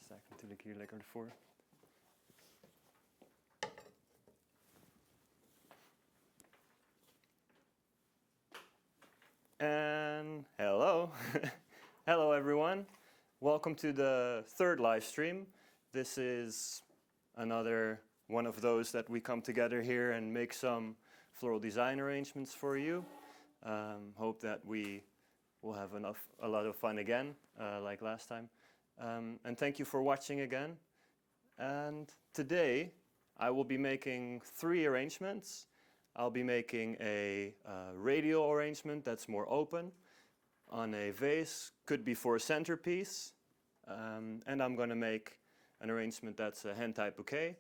Sta ik natuurlijk hier lekker voor. And hello. Hello everyone. Welcome to the third live stream. This is another one of those that we come together here and make some floral design arrangements for you. Hope that we will have a lot of fun again, like last time. And thank you for watching again. And today I will be making 3 arrangements. I'll be making a radial arrangement that's more open on a vase, could be for a centerpiece. And I'm going to make an arrangement that's a hand-tied bouquet,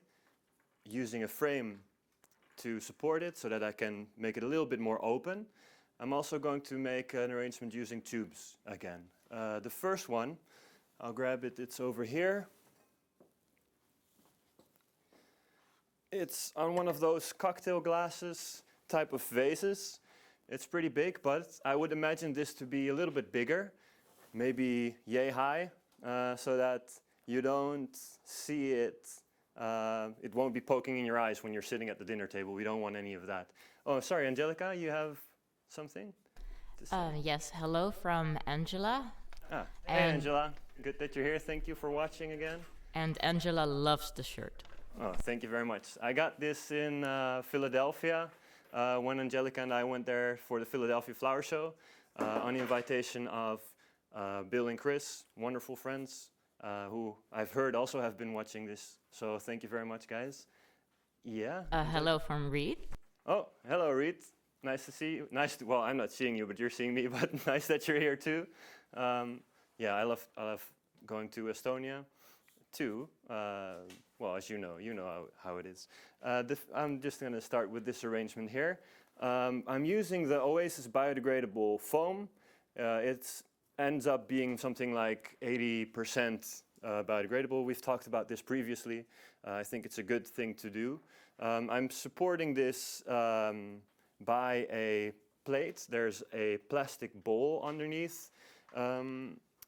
using a frame to support it so that I can make it a little bit more open. I'm also going to make an arrangement using tubes again. The first one, I'll grab it, it's over here. It's on one of those cocktail glasses type of vases. It's pretty big, but I would imagine this to be a little bit bigger, maybe yay high, so that you don't see it. It won't be poking in your eyes when you're sitting at the dinner table. We don't want any of that. Oh, sorry, Angelica, you have something to say? Yes, hello from Angela. Hey, Angela. Good that you're here. Thank you for watching again. And Angela loves the shirt. Oh, thank you very much. I got this in Philadelphia when Angelica and I went there for the Philadelphia Flower Show on the invitation of Bill and Chris, wonderful friends who I've heard also have been watching this. So thank you very much, guys. Yeah. Hello from Reed. Oh, hello, Reed. Nice to see you. Well, I'm not seeing you, but you're seeing me. But nice that you're here too. Yeah, I love going to Estonia too. Well, as you know how it is. I'm just going to start with this arrangement here. I'm using the Oasis biodegradable foam. It ends up being something like 80% biodegradable. We've talked about this previously. I think it's a good thing to do. I'm supporting this by a plate. There's a plastic bowl underneath.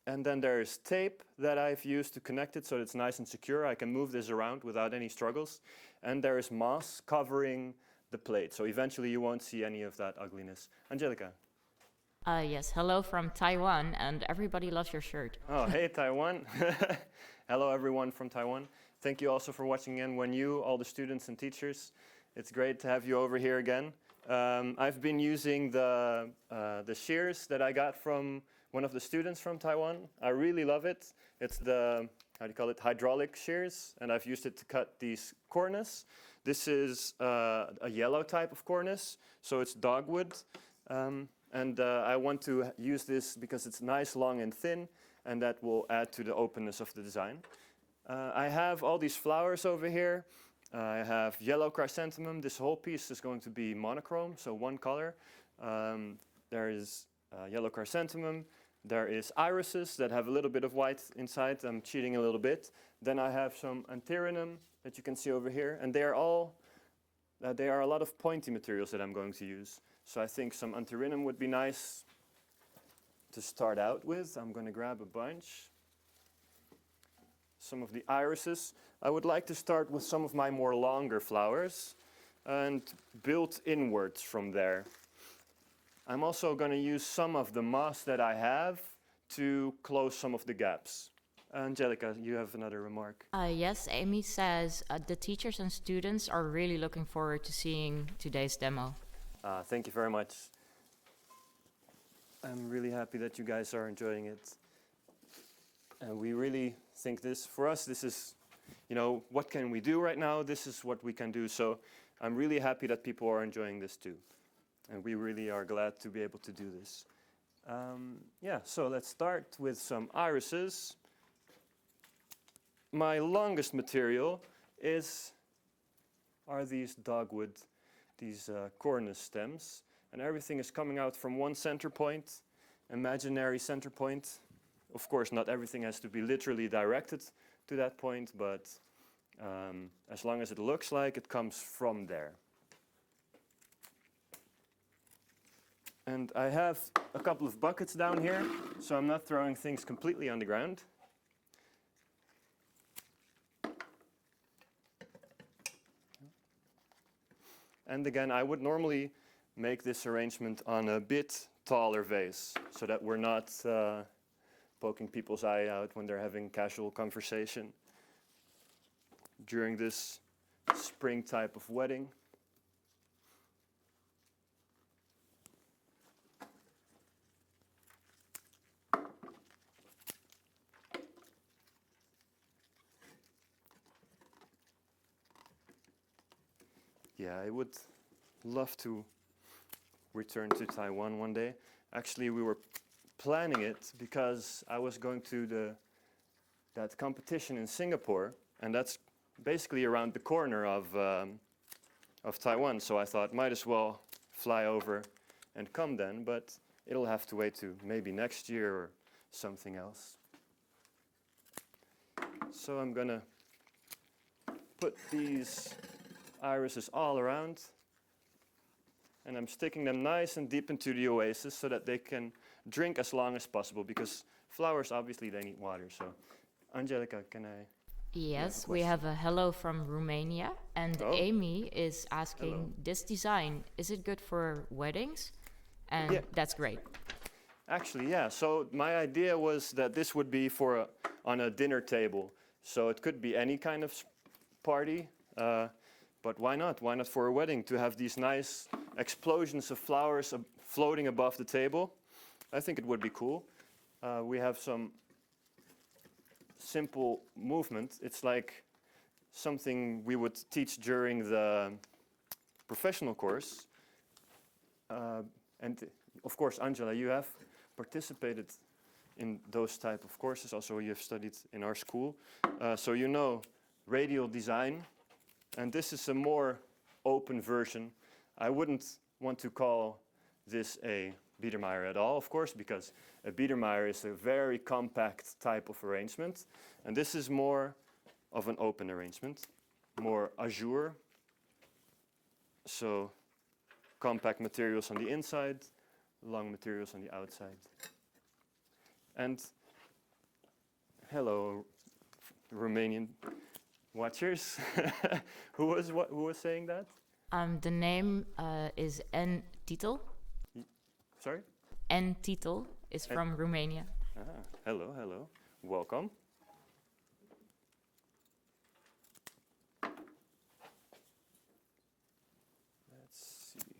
And then there's tape that I've used to connect it so it's nice and secure. I can move this around without any struggles. And there is moss covering the plate. So eventually you won't see any of that ugliness. Angelica. Yes, hello from Taiwan, and everybody loves your shirt. Oh, hey, Taiwan. Hello, everyone from Taiwan. Thank you also for watching in. When you, all the students and teachers, it's great to have you over here again. I've been using the shears that I got from one of the students from Taiwan. I really love it. It's the, hydraulic shears, and I've used it to cut these Cornus. This is a yellow type of Cornus, so it's dogwood. And I want to use this because it's nice, long, and thin, and that will add to the openness of the design. I have all these flowers over here. I have yellow chrysanthemum. This whole piece is going to be monochrome, so one color. There is yellow chrysanthemum. There is irises that have a little bit of white inside. I'm cheating a little bit. Then I have some Antirrhinhum that you can see over here, and they are a lot of pointy materials that I'm going to use. So I think some Antirrhinhum would be nice to start out with. I'm going to grab a bunch. Some of the irises. I would like to start with some of my more longer flowers and build inwards from there. I'm also going to use some of the moss that I have to close some of the gaps. Angelica, you have another remark. Yes, Amy says the teachers and students are really looking forward to seeing today's demo. Thank you very much. I'm really happy that you guys are enjoying it. And we really think for us, this is, what can we do right now? This is what we can do. So I'm really happy that people are enjoying this too. And we really are glad to be able to do this. So let's start with some irises. My longest material are these dogwood, these Cornus stems. And everything is coming out from one center point, imaginary center point. Of course, not everything has to be literally directed to that point, but as long as it looks like it comes from there. And I have a couple of buckets down here, so I'm not throwing things completely on the ground. And again, I would normally make this arrangement on a bit taller vase so that we're not poking people's eye out when they're having casual conversation during this spring type of wedding. Yeah, I would love to return to Taiwan one day. Actually, we were planning it because I was going to that competition in Singapore, and that's basically around the corner of Taiwan. So I thought, might as well fly over and come then, but it'll have to wait to maybe next year or something else. So I'm gonna put these irises all around, and I'm sticking them nice and deep into the oasis so that they can drink as long as possible, because flowers, obviously, they need water. So, Angelica, can I? Yes, we have a hello from Romania, and Oh. Amy is asking, Hello. this design, is it good for weddings? And Yeah. that's great. Actually, yeah. So my idea was that this would be for on a dinner table. So it could be any kind of party. But why not? Why not for a wedding to have these nice explosions of flowers floating above the table? I think it would be cool. We have some simple movement. It's like something we would teach during the professional course. And of course, Angela, you have participated in those type of courses. Also, you have studied in our school. So you know radial design. And this is a more open version. I wouldn't want to call this a Biedermeier at all, of course, because a Biedermeier is a very compact type of arrangement. And this is more of an open arrangement, more azure. So compact materials on the inside, long materials on the outside. And hello, Romanian watchers. Who was saying that? The name is N Titel. Sorry? N Titel is from Romania. Hello, hello. Welcome. Let's see.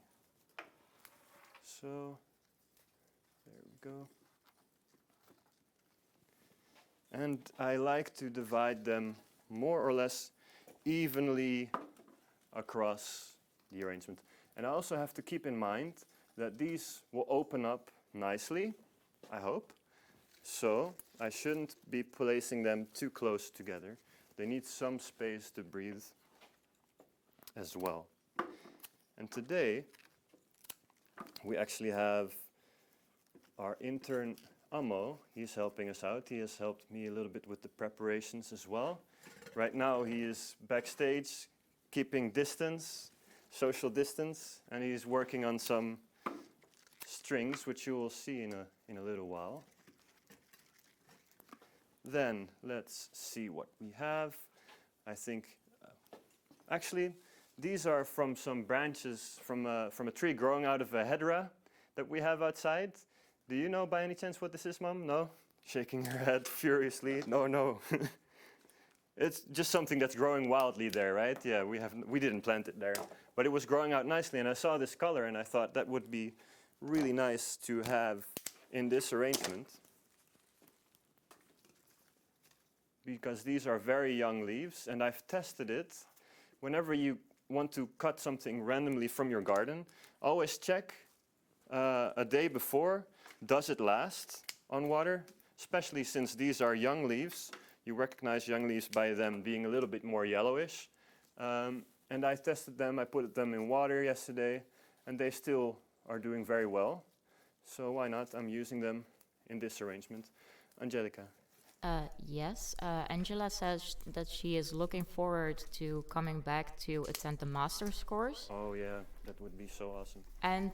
So, there we go. And I like to divide them more or less evenly across the arrangement. And I also have to keep in mind that these will open up nicely, I hope. So I shouldn't be placing them too close together. They need some space to breathe as well. And today we actually have our intern Ammo. He's helping us out. He has helped me a little bit with the preparations as well. Right now he is backstage keeping distance, social distance, and he's working on some strings, which you will see in a little while. Then let's see what we have. I think, actually, these are from some branches from a tree growing out of a hedera that we have outside. Do you know by any chance what this is, Mom? No? Shaking her head furiously. No. It's just something that's growing wildly there, right? Yeah, we didn't plant it there. But it was growing out nicely, and I saw this color, and I thought that would be really nice to have in this arrangement. Because these are very young leaves, and I've tested it. Whenever you want to cut something randomly from your garden, always check a day before, does it last on water? Especially since these are young leaves. You recognize young leaves by them being a little bit more yellowish. And I tested them, I put them in water yesterday, and they still are doing very well. So why not? I'm using them in this arrangement. Angelica. Yes, Angela says that she is looking forward to coming back to attend the master's course. Oh yeah, that would be so awesome. And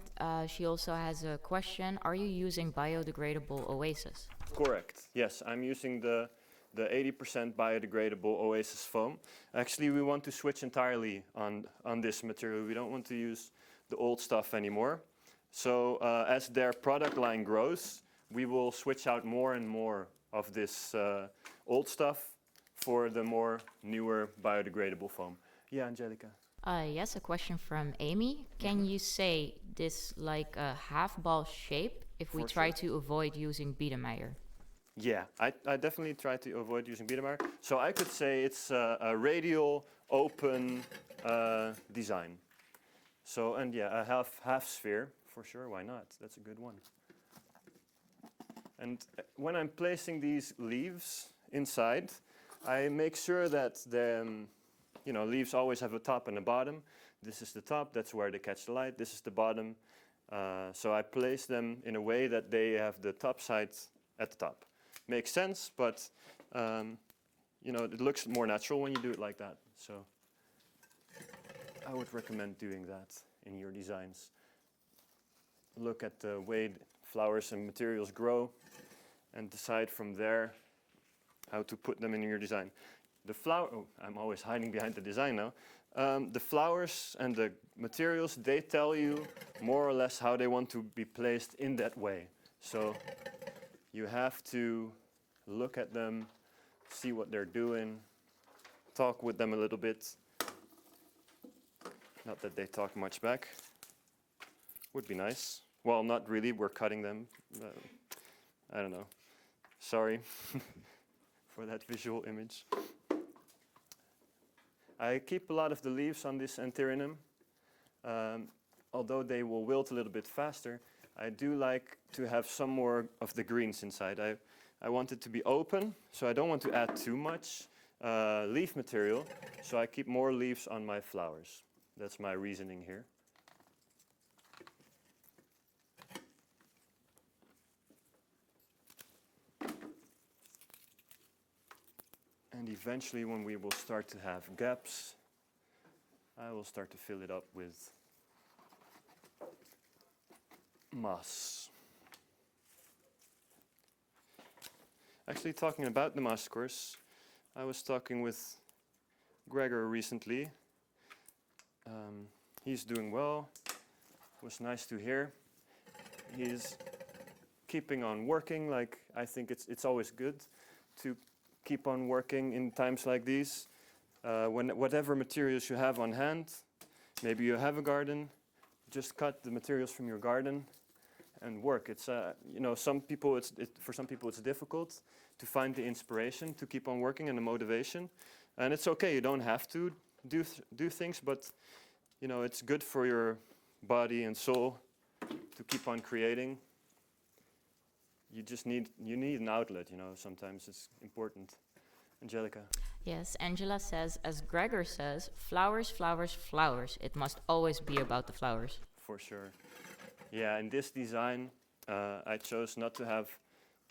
she also has a question, are you using biodegradable oasis? Correct. Yes, I'm using the the 80% biodegradable Oasis foam. Actually, we want to switch entirely on this material. We don't want to use the old stuff anymore. So as their product line grows, we will switch out more and more of this old stuff for the more newer biodegradable foam. Yeah, Angelica. Yes, a question from Amy. Can you say this like a half ball shape if we For try sure. to avoid using Biedermeier? Yeah, I definitely try to avoid using Biedermeier. So I could say it's a radial, open design. So, and yeah, a half sphere, for sure, why not? That's a good one. And when I'm placing these leaves inside, I make sure that the leaves always have a top and a bottom. This is the top, that's where they catch the light. This is the bottom. So I place them in a way that they have the top side at the top. Makes sense, but it looks more natural when you do it like that. So I would recommend doing that in your designs. Look at the way flowers and materials grow and decide from there how to put them in your design. The flower, oh, I'm always hiding behind the design now. The flowers and the materials, they tell you more or less how they want to be placed in that way. So you have to look at them, see what they're doing, talk with them a little bit. Not that they talk much back. Would be nice. Well, not really, we're cutting them. I don't know. Sorry for that visual image. I keep a lot of the leaves on this Antirrhinhum. Although they will wilt a little bit faster, I do like to have some more of the greens inside. I want it to be open, so I don't want to add too much leaf material, so I keep more leaves on my flowers. That's my reasoning here. And eventually, when we will start to have gaps, I will start to fill it up with moss. Actually, talking about the moss course, I was talking with Gregor recently. He's doing well. It was nice to hear. He's keeping on working. Like, I think it's always good to keep on working in times like these. Whatever materials you have on hand, maybe you have a garden, just cut the materials from your garden and work. It's for some people it's difficult to find the inspiration to keep on working and the motivation, and it's okay. You don't have to do things, but it's good for your body and soul to keep on creating. You need an outlet. Sometimes it's important. Angelica. Yes, Angela says, as Gregor says, flowers, flowers, flowers. It must always be about the flowers. For sure. Yeah, in this design, I chose not to have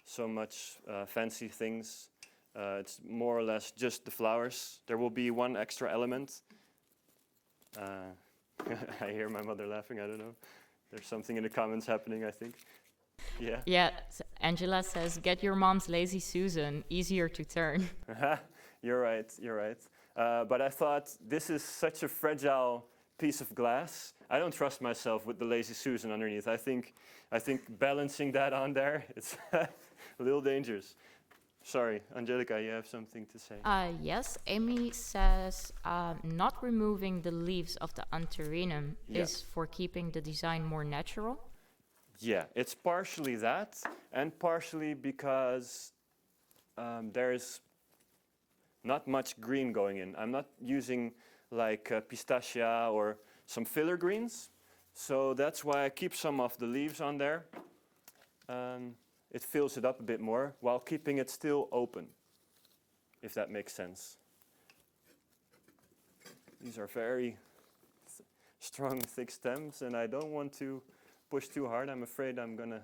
so much fancy things. It's more or less just the flowers. There will be one extra element. I hear my mother laughing, I don't know. There's something in the comments happening, I think. Yeah. Yeah, Angela says, get your mom's Lazy Susan, easier to turn. You're right. But I thought this is such a fragile piece of glass. I don't trust myself with the Lazy Susan underneath. I think balancing that on there, it's a little dangerous. Sorry, Angelica, you have something to say? Yes, Amy says not removing the leaves of the Antirrhinhum is for keeping the design more natural. Yeah, it's partially that, and partially because there's not much green going in. I'm not using like pistachia or some filler greens, so that's why I keep some of the leaves on there. It fills it up a bit more while keeping it still open, if that makes sense. These are very strong, thick stems, and I don't want to push too hard. I'm afraid I'm gonna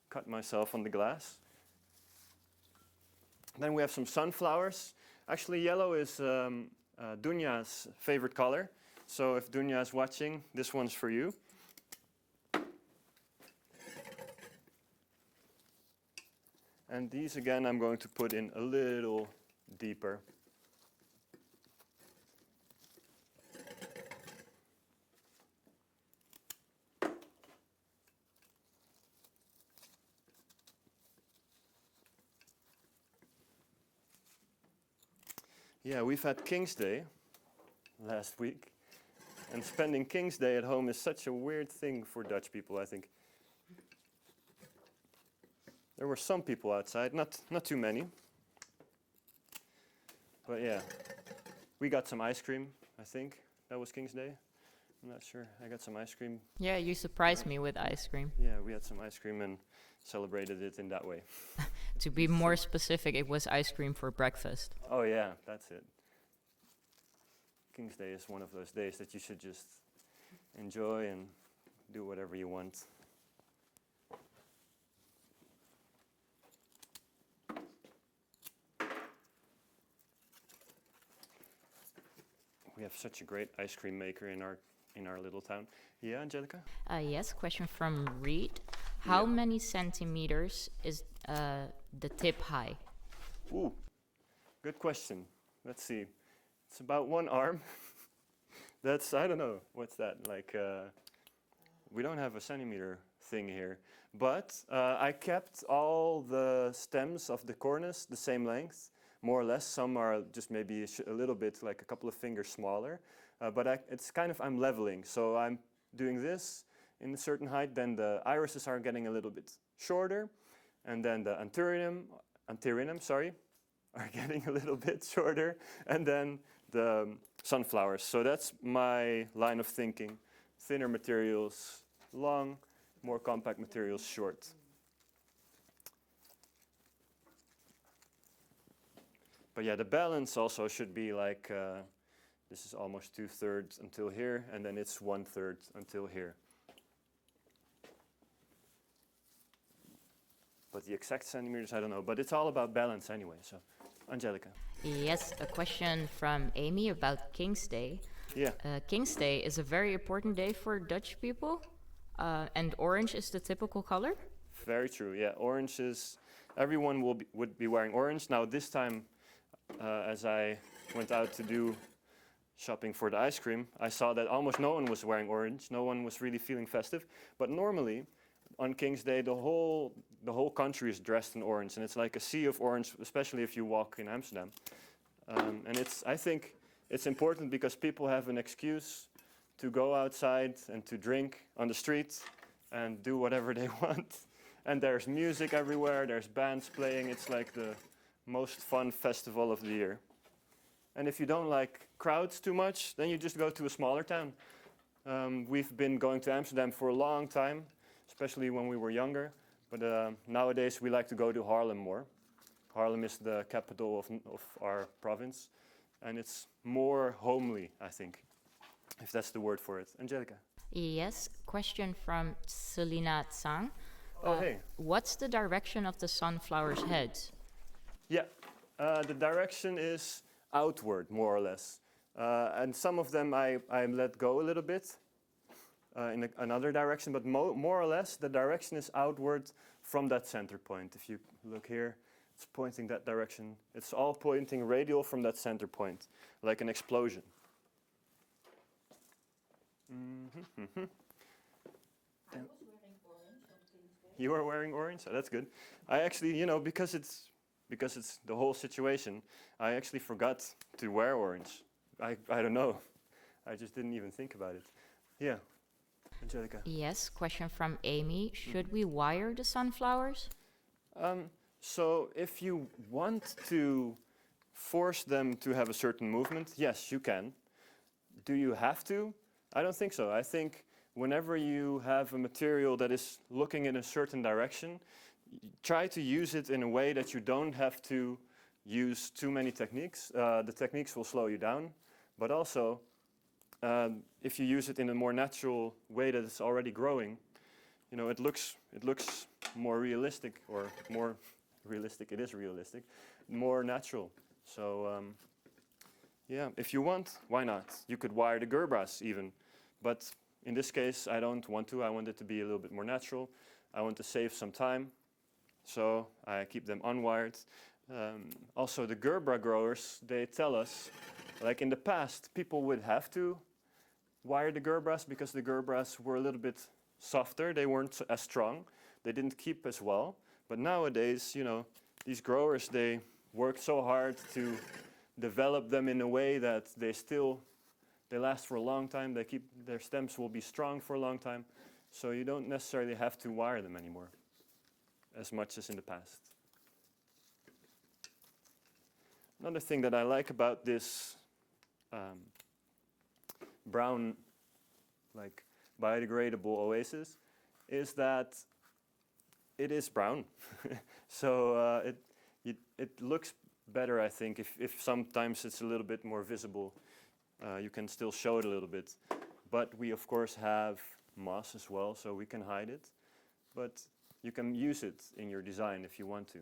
cut myself on the glass. Then we have some sunflowers. Actually, yellow is Dunya's favorite color. So if Dunya is watching, this one's for you. And these again, I'm going to put in a little deeper. Yeah, we've had King's Day last week, and spending King's Day at home is such a weird thing for Dutch people, I think. There were some people outside, not too many. But yeah, we got some ice cream, I think. That was King's Day. I'm not sure. I got some ice cream. Yeah, you surprised me with ice cream. Yeah, we had some ice cream and celebrated it in that way. To be more specific, it was ice cream for breakfast. Oh yeah, that's it. King's Day is one of those days that you should just enjoy and do whatever you want. We have such a great ice cream maker in our little town. Yeah, Angelica? Yes, question from Reed. How many centimeters is the tip high? Ooh, good question. Let's see. It's about one arm. That's, I don't know, what's that? Like, we don't have a centimeter thing here. But I kept all the stems of the Cornus the same length, more or less. Some are just maybe a little bit, like a couple of fingers smaller. But it's kind of, I'm leveling. So I'm doing this in a certain height. Then the irises are getting a little bit shorter. And then the Antirrhinhum, sorry, are getting a little bit shorter. And then the sunflowers. So that's my line of thinking. Thinner materials, long, more compact materials, short. But yeah, the balance also should be like, this is almost 2/3 until here, and then it's 1/3 until here. But the exact centimeters, I don't know. But it's all about balance anyway, so. Angelica. Yes, a question from Amy about King's Day. Yeah. King's Day is a very important day for Dutch people, and orange is the typical color? Very true, yeah. Orange is, everyone would be wearing orange. Now this time, as I went out to do shopping for the ice cream, I saw that almost no one was wearing orange. No one was really feeling festive. But normally, on King's Day, the whole country is dressed in orange, and it's like a sea of orange, especially if you walk in Amsterdam. And I think it's important because people have an excuse to go outside and to drink on the street and do whatever they want. And there's music everywhere, there's bands playing. It's like the most fun festival of the year. And if you don't like crowds too much, then you just go to a smaller town. We've been going to Amsterdam for a long time, especially when we were younger. But nowadays we like to go to Haarlem more. Haarlem is the capital of our province. And it's more homely, I think, if that's the word for it. Angelica. Yes, question from Selina Tsang. Hey. What's the direction of the sunflower's heads? Yeah, the direction is outward, more or less. And some of them I let go a little bit in another direction, but more or less the direction is outward from that center point. If you look here, it's pointing that direction. It's all pointing radial from that center point, like an explosion. Mm-hmm. You are wearing orange? Oh, that's good. I actually, because it's the whole situation, I actually forgot to wear orange. I don't know. I just didn't even think about it. Yeah. Angelica. Yes, question from Amy. Should we wire the sunflowers? So if you want to force them to have a certain movement, yes, you can. Do you have to? I don't think so. I think whenever you have a material that is looking in a certain direction, try to use it in a way that you don't have to use too many techniques. The techniques will slow you down, but also if you use it in a more natural way that it's already growing, it looks more realistic, or more realistic. It is realistic, more natural. So yeah, if you want, why not? You could wire the Gerberas even, but in this case, I don't want to. I want it to be a little bit more natural. I want to save some time. So I keep them unwired. Also, the Gerbera growers, they tell us, like in the past, people would have to wire the Gerberas because the Gerberas were a little bit softer. They weren't as strong. They didn't keep as well. But nowadays, you know, these growers, they work so hard to develop them in a way that they last for a long time. Their stems will be strong for a long time. So you don't necessarily have to wire them anymore as much as in the past. Another thing that I like about this brown, like biodegradable oasis, is that it is brown. So it looks better, I think, if sometimes it's a little bit more visible. You can still show it a little bit. But we, of course, have moss as well, so we can hide it. But you can use it in your design if you want to.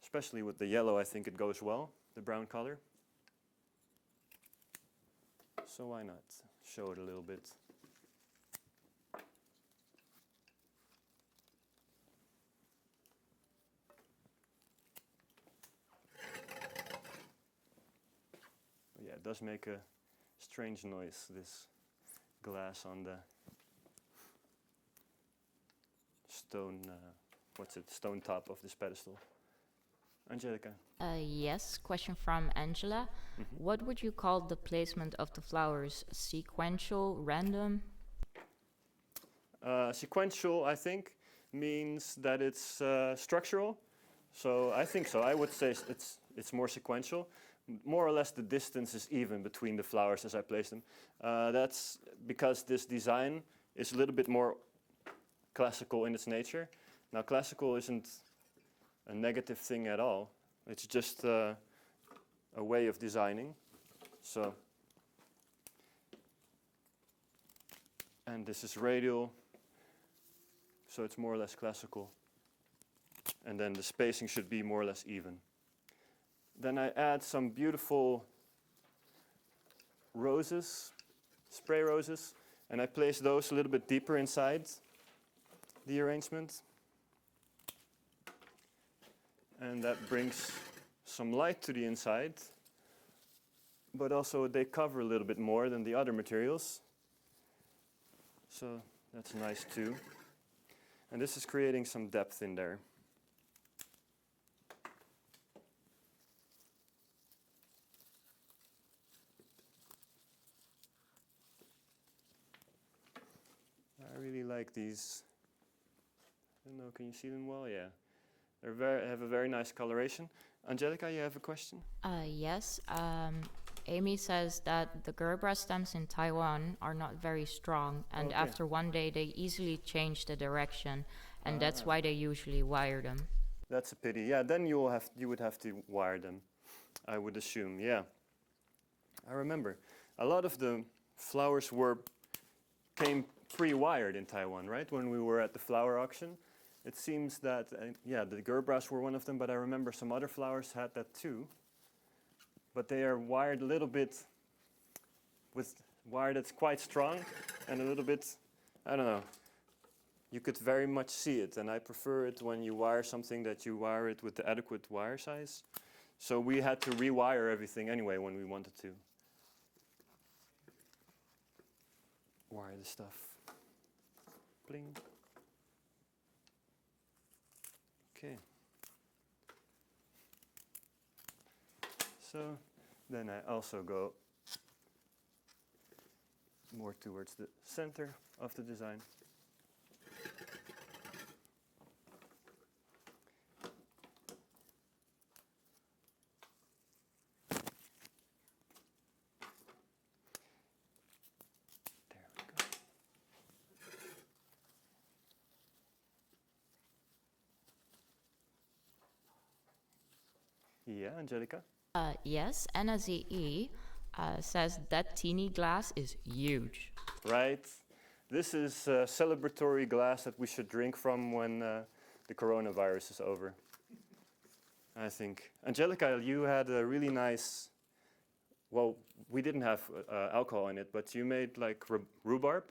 Especially with the yellow, I think it goes well, the brown color. So why not show it a little bit? Yeah, it does make a strange noise, this glass on the stone, stone top of this pedestal. Angelica? Yes, question from Angela. Mm-hmm. What would you call the placement of the flowers? Sequential, random? Sequential, I think, means that it's structural. So I think so. I would say it's more sequential. More or less the distance is even between the flowers as I place them. That's because this design is a little bit more classical in its nature. Now, classical isn't a negative thing at all. It's just a way of designing. So, and this is radial, so it's more or less classical. And then the spacing should be more or less even. Then I add some beautiful roses, spray roses, and I place those a little bit deeper inside the arrangement. And that brings some light to the inside, but also they cover a little bit more than the other materials. So that's nice too. And this is creating some depth in there. I really like these. I don't know, can you see them well? Yeah. They have a very nice coloration. Angelica, you have a question? Yes. Amy says that the Gerbera stems in Taiwan are not very strong, and Okay. after one day they easily change the direction, and that's why they usually wire them. That's a pity. Yeah, then you would have to wire them, I would assume. Yeah. I remember a lot of the flowers came pre-wired in Taiwan, right? When we were at the flower auction. It seems that, the Gerberas were one of them, but I remember some other flowers had that too. But they are wired a little bit with wire that's quite strong and a little bit, I don't know. You could very much see it, and I prefer it when you wire something that you wire it with the adequate wire size. So we had to rewire everything anyway when we wanted to wire the stuff. Bling. Okay. So then I also go more towards the center of the design. There we go. Yeah, Angelica? Yes, Anna ZE says that teeny glass is huge. Right. This is celebratory glass that we should drink from when the coronavirus is over, I think. Angelica, you had a really nice, well, we didn't have alcohol in it, but you made like rhubarb?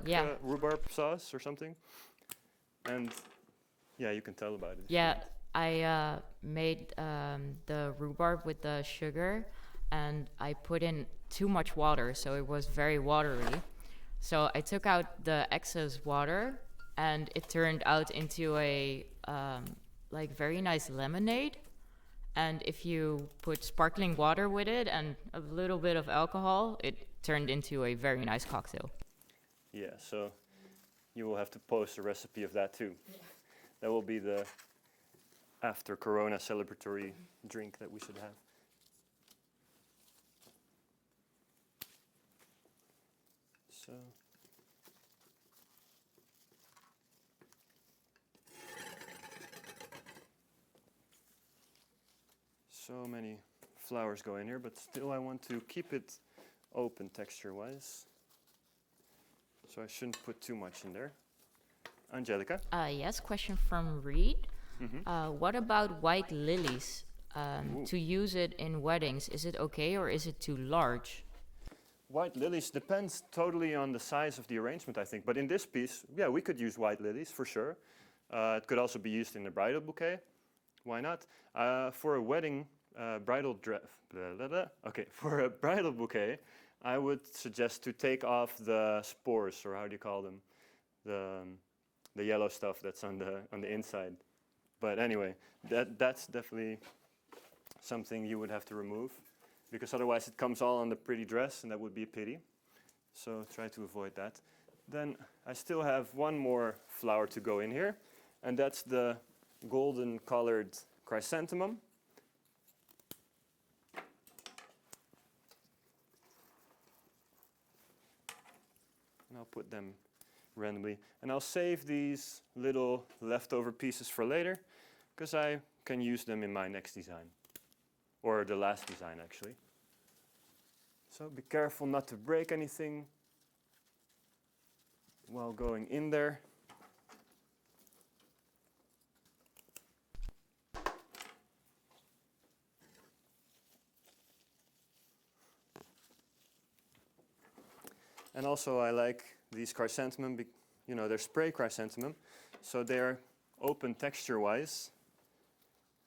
Yeah. Rhubarb sauce or something. And yeah, you can tell about it. Yeah, I made the rhubarb with the sugar, and I put in too much water, so it was very watery. So I took out the excess water, and it turned out into a like very nice lemonade. And if you put sparkling water with it and a little bit of alcohol, it turned into a very nice cocktail. Yeah, so you will have to post a recipe of that too. Yeah. That will be the after Corona celebratory drink that we should have. So many flowers go in here, but still I want to keep it open texture-wise. So I shouldn't put too much in there. Angelica? Yes, question from Reed. What about white lilies? To use it in weddings, is it okay or is it too large? White lilies depends totally on the size of the arrangement, I think. But in this piece, yeah, we could use white lilies for sure. It could also be used in a bridal bouquet. Why not? For a wedding bridal dress, okay, for a bridal bouquet, I would suggest to take off the spores, or how do you call them, the yellow stuff that's on the inside. But anyway, that's definitely something you would have to remove, because otherwise it comes all on the pretty dress, and that would be a pity. So try to avoid that. Then I still have one more flower to go in here, and that's the golden colored chrysanthemum. And I'll put them randomly. And I'll save these little leftover pieces for later, because I can use them in my next design. Or the last design, actually. So be careful not to break anything while going in there. And also I like these chrysanthemum, they're spray chrysanthemum, so they're open texture-wise,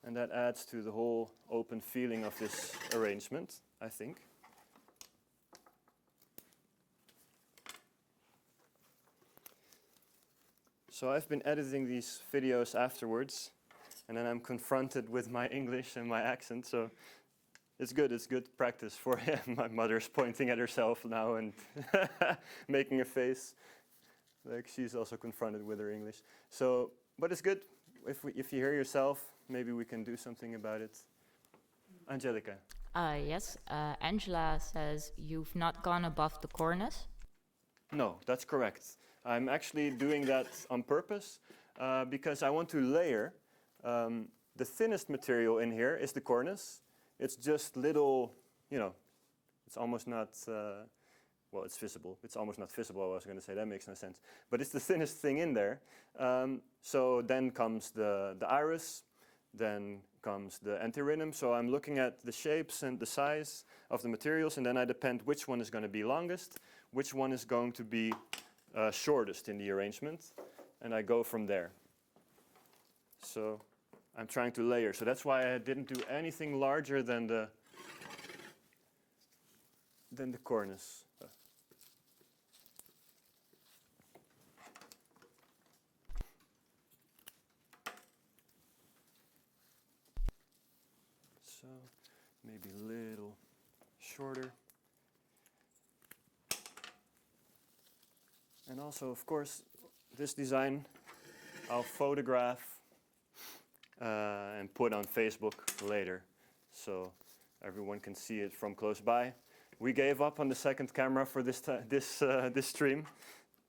and that adds to the whole open feeling of this arrangement, I think. So I've been editing these videos afterwards, and then I'm confronted with my English and my accent, so it's good practice for him. My mother's pointing at herself now and making a face, like she's also confronted with her English. So, but it's good if you hear yourself. Maybe we can do something about it. Angelica. Yes, Angela says you've not gone above the cornus. No, that's correct. I'm actually doing that on purpose because I want to layer. The thinnest material in here is the cornus. It's just little, it's almost not, well, it's visible. It's almost not visible, I was going to say. That makes no sense. But it's the thinnest thing in there. So then comes the iris, then comes the Antirrhinhum. So I'm looking at the shapes and the size of the materials, and then I depend which one is going to be longest, which one is going to be shortest in the arrangement, and I go from there. So I'm trying to layer, so that's why I didn't do anything larger than the cornus. So maybe a little shorter. And also, of course, this design I'll photograph and put on Facebook later, so everyone can see it from close by. We gave up on the second camera for this stream.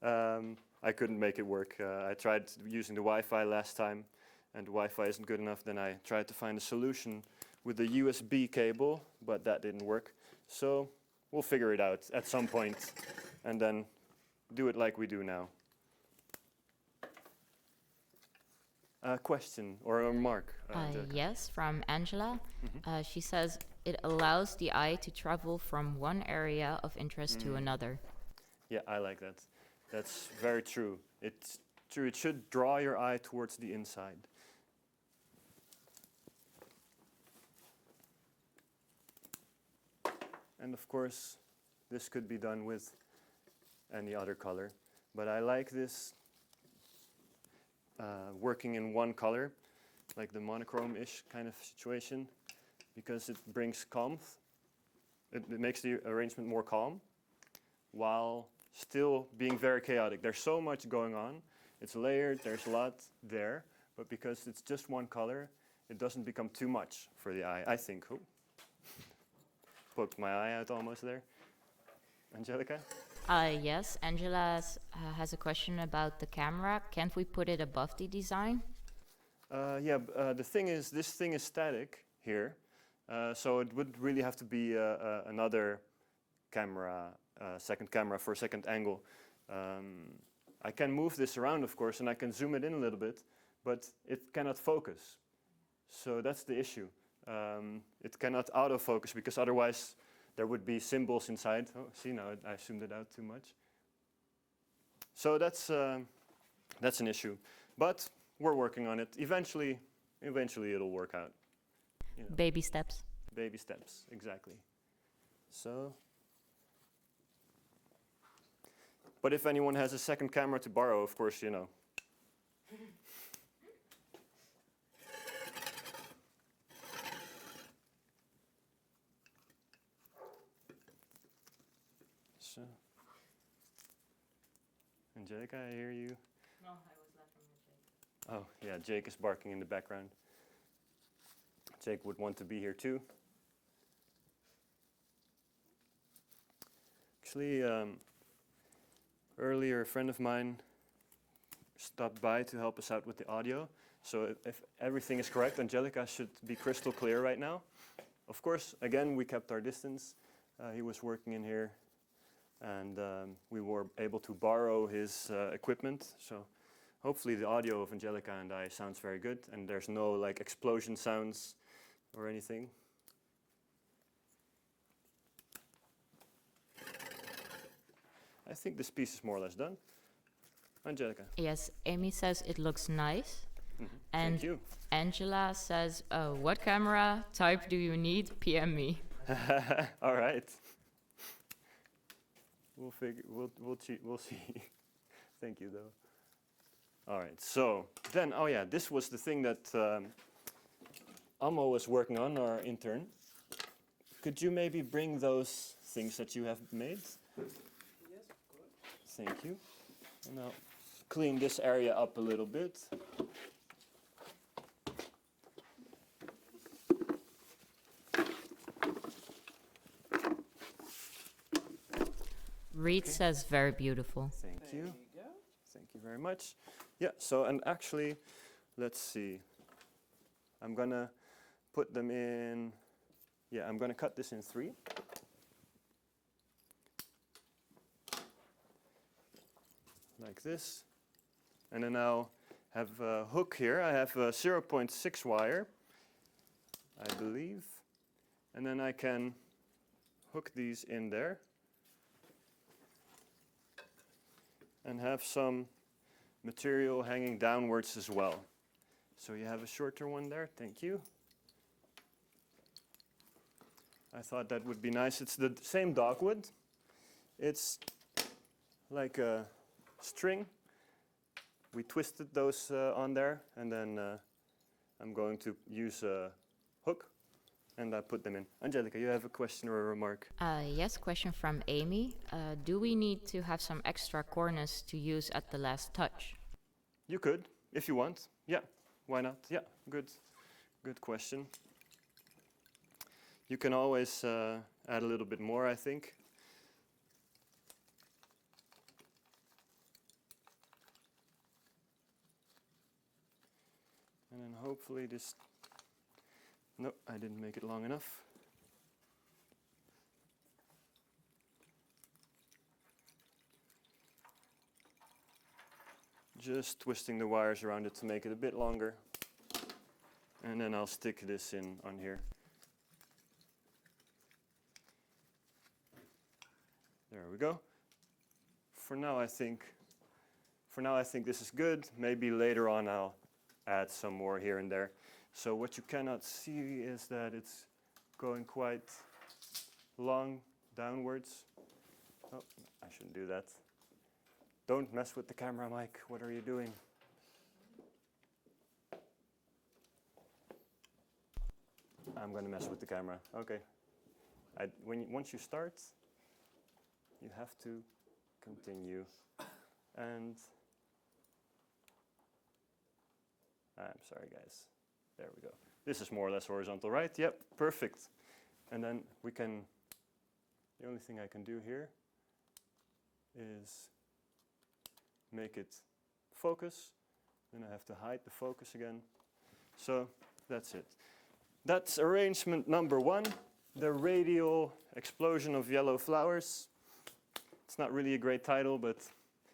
I couldn't make it work. I tried using the Wi-Fi last time, and the Wi-Fi isn't good enough. Then I tried to find a solution with the USB cable, but that didn't work. So we'll figure it out at some point, and then do it like we do now. A question or a remark? Yes, from Angela. She says, it allows the eye to travel from one area of interest to another. Yeah, I like that. That's very true. It's true. It should draw your eye towards the inside. And of course, this could be done with any other color. But I like this working in one color, like the monochrome-ish kind of situation, because it brings calmth. It makes the arrangement more calm, while still being very chaotic. There's so much going on. It's layered, there's a lot there, but because it's just one color, it doesn't become too much for the eye, I think. Oh. Poked my eye out almost there. Angelica? Yes, Angela has a question about the camera. Can't we put it above the design? The thing is, this thing is static here, so it would really have to be another camera, second camera for a second angle. I can move this around, of course, and I can zoom it in a little bit, but it cannot focus. So that's the issue. It cannot autofocus because otherwise there would be symbols inside. Oh, see, now I zoomed it out too much. So that's an issue, but we're working on it. Eventually it'll work out. You know. Baby steps. Baby steps, exactly. So, but if anyone has a second camera to borrow, of course, you know. So, Angelica, I hear you. No, I was laughing at Jake. Oh, yeah, Jake is barking in the background. Jake would want to be here too. Actually, earlier a friend of mine stopped by to help us out with the audio. So if everything is correct, Angelica should be crystal clear right now. Of course, again, we kept our distance. He was working in here, and we were able to borrow his equipment. So hopefully the audio of Angelica and I sounds very good, and there's no like explosion sounds or anything. I think this piece is more or less done. Angelica. Yes, Amy says it looks nice. Mm-hmm. And Thank you. Angela says, what camera type do you need? PM me. All right. We'll see. Thank you, though. All right. So then, oh yeah, this was the thing that Amo was working on, our intern. Could you maybe bring those things that you have made? Yes, of course. Thank you. And I'll clean this area up a little bit. Reed says very beautiful. Thank There you. you go. Thank you very much. Yeah, so and actually, let's see. I'm gonna put them in, yeah, I'm gonna cut this in 3. Like this. And then I'll have a hook here. I have a 0.6 wire, I believe. And then I can hook these in there. And have some material hanging downwards as well. So you have a shorter one there, thank you. I thought that would be nice. It's the same dogwood. It's like a string. We twisted those on there, and then I'm going to use a hook, and I put them in. Angelica, you have a question or a remark? Yes, question from Amy. Do we need to have some extra cornus to use at the last touch? You could, if you want. Yeah, why not? Yeah, good question. You can always add a little bit more, I think. And then hopefully this... No, I didn't make it long enough. Just twisting the wires around it to make it a bit longer. And then I'll stick this in on here. There we go. For now I think this is good. Maybe later on I'll add some more here and there. So what you cannot see is that it's going quite long downwards. Oh, I shouldn't do that. Don't mess with the camera, Mike. What are you doing? I'm going to mess with the camera. Okay. Once you start, you have to continue. And I'm sorry, guys. There we go. This is more or less horizontal, right? Yep, perfect. And then we can, the only thing I can do here is make it focus. Then I have to hide the focus again. So that's it. That's arrangement number 1, the radial explosion of yellow flowers. It's not really a great title, but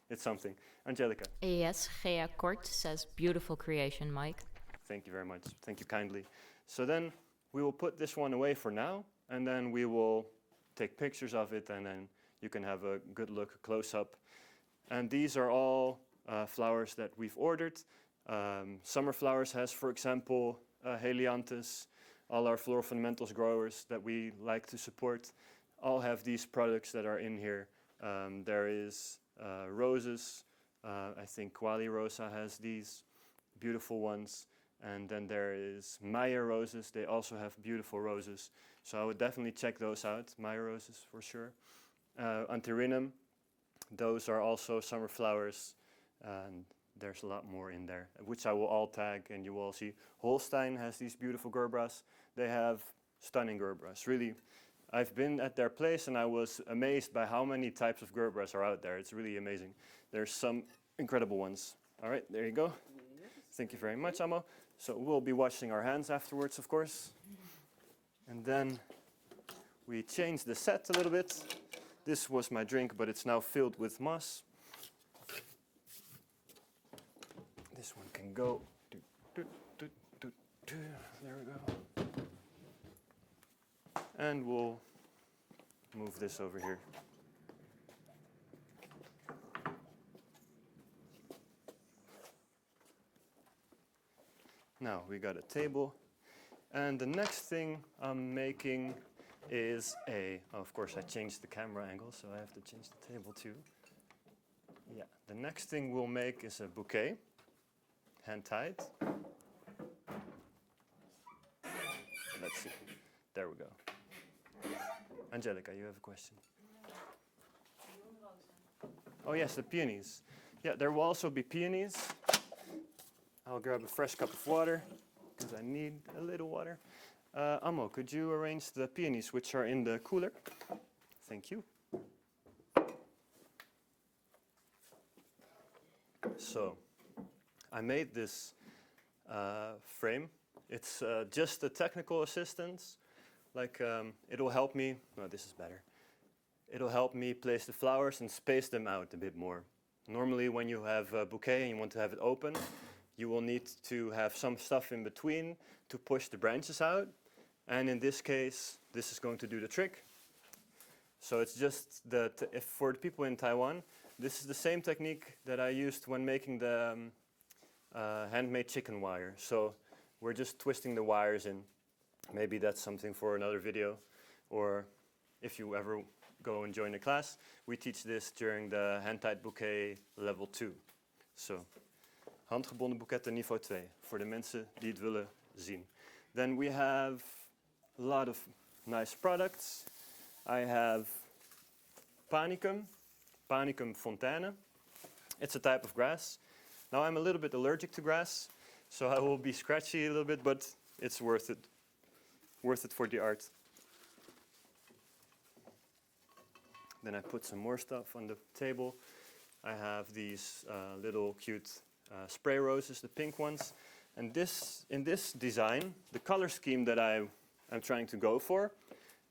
it's something. Angelica. Yes, Gea Kort says beautiful creation, Mike. Thank you very much. Thank you kindly. So then we will put this one away for now, and then we will take pictures of it, and then you can have a good look, a close-up. And these are all flowers that we've ordered. Summer Flowers has, for example, Helianthus. All our floral fundamentals growers that we like to support all have these products that are in here. There is roses. I think Quali Rosa has these beautiful ones. And then there is Meyer roses. They also have beautiful roses. So I would definitely check those out. Meyer roses for sure. Antirrhinhum. Those are also summer flowers. And there's a lot more in there, which I will all tag, and you will all see. Holstein has these beautiful Gerberas. They have stunning Gerberas. Really, I've been at their place, and I was amazed by how many types of Gerberas are out there. It's really amazing. There's some incredible ones. All right, there you go. Thank you very much, Amo. So we'll be washing our hands afterwards, of course. And then we changed the set a little bit. This was my drink, but it's now filled with moss. This one can go. There we go. And we'll move this over here. Now we got a table. And the next thing I'm making is of course I changed the camera angle, so I have to change the table too. Yeah, the next thing we'll make is a bouquet. Hand-tied. Let's see. There we go. Angelica, you have a question? Oh yes, the peonies. Yeah, there will also be peonies. I'll grab a fresh cup of water, because I need a little water. Amo, could you arrange the peonies which are in the cooler? Thank you. So, I made this frame. It's just a technical assistance. Like, it'll help me, no, this is better. It'll help me place the flowers and space them out a bit more. Normally when you have a bouquet and you want to have it open, you will need to have some stuff in between to push the branches out. And in this case, this is going to do the trick. So it's just that if for the people in Taiwan, this is the same technique that I used when making the handmade chicken wire. So we're just twisting the wires in. Maybe that's something for another video. Or if you ever go and join a class, we teach this during the Handtied Bouquet level 2. So, handgebonden boeketten niveau 2, voor de mensen die het willen zien. Then we have a lot of nice products. I have Panicum, Panicum fontaine. It's a type of grass. Now I'm a little bit allergic to grass, so I will be scratchy a little bit, but it's worth it. Worth it for the art. Then I put some more stuff on the table. I have these little cute spray roses, the pink ones. And this, in this design, the color scheme that I'm trying to go for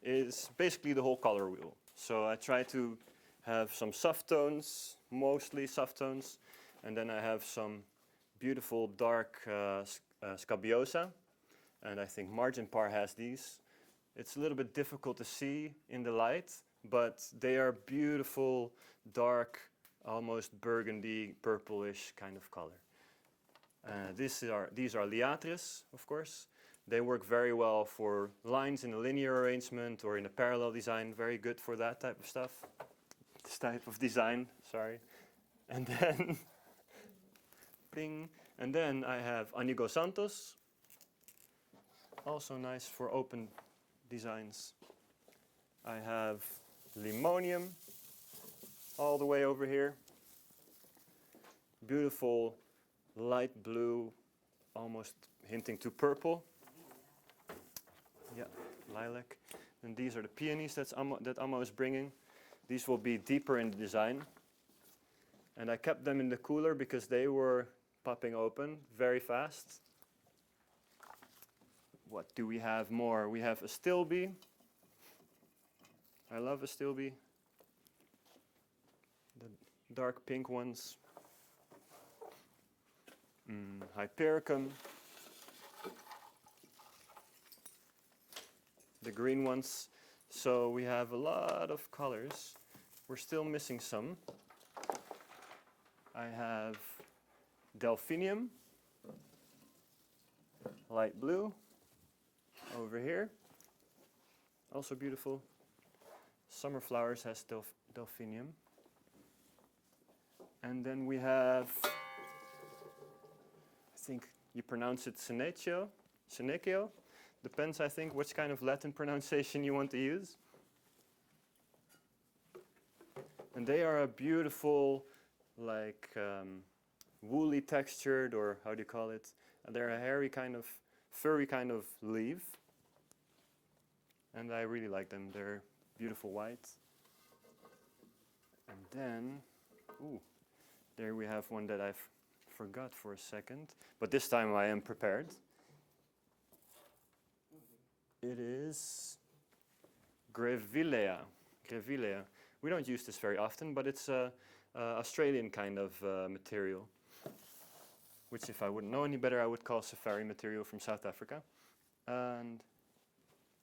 is basically the whole color wheel. So I try to have some soft tones, mostly soft tones, and then I have some beautiful dark Scabiosa, and I think Margin Par has these. It's a little bit difficult to see in the light, but they are beautiful, dark, almost burgundy, purplish kind of color. These are Liatris, of course. They work very well for lines in a linear arrangement or in a parallel design. Very good for that type of stuff. This type of design, sorry. And then, bing. And then I have Anigo Santos. Also nice for open designs. I have Limonum all the way over here. Beautiful light blue, almost hinting to purple. Yeah, lilac. And these are the peonies that Ammo is bringing. These will be deeper in the design. And I kept them in the cooler because they were popping open very fast. What do we have more? We have Astilbe. I love Astilbe. The dark pink ones. Hypericum. The green ones. So we have a lot of colors. We're still missing some. I have Delphinium, light blue, over here. Also beautiful. Summer Flowers has Delphinium. And then we have, I think you pronounce it Senecio. Depends, I think, which kind of Latin pronunciation you want to use. And they are a beautiful, like woolly textured, or how do you call it? They're a hairy kind of, furry kind of leaf. And I really like them. They're beautiful white. And then, ooh, there we have one that I forgot for a second. But this time I am prepared. It is Grevillea. We don't use this very often, but it's a Australian kind of material, which if I wouldn't know any better, I would call safari material from South Africa. And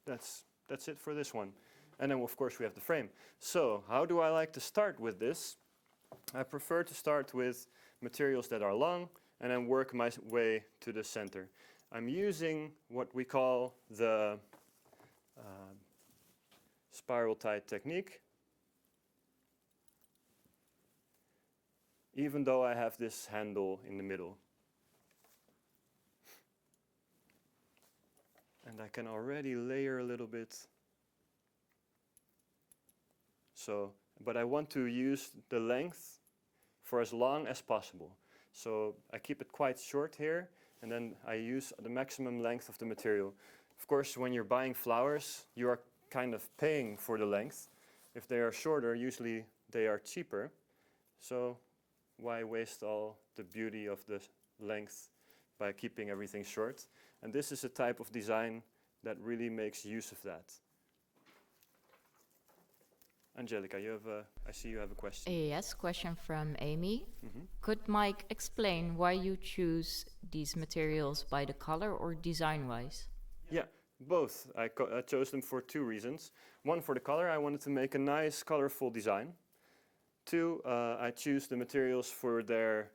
that's it for this one. And then of course we have the frame. So how do I like to start with this? I prefer to start with materials that are long and then work my way to the center. I'm using what we call the spiral tied technique. Even though I have this handle in the middle. And I can already layer a little bit. So, but I want to use the length for as long as possible. So I keep it quite short here, and then I use the maximum length of the material. Of course, when you're buying flowers, you are kind of paying for the length. If they are shorter, usually they are cheaper. So why waste all the beauty of the length by keeping everything short? And this is a type of design that really makes use of that. Angelica, I see you have a question. Yes, question from Amy. Could Mike explain why you choose these materials by the color or design-wise? Yeah, both. I chose them for two reasons. One, for the color. I wanted to make a nice, colorful design. Two, I choose the materials for their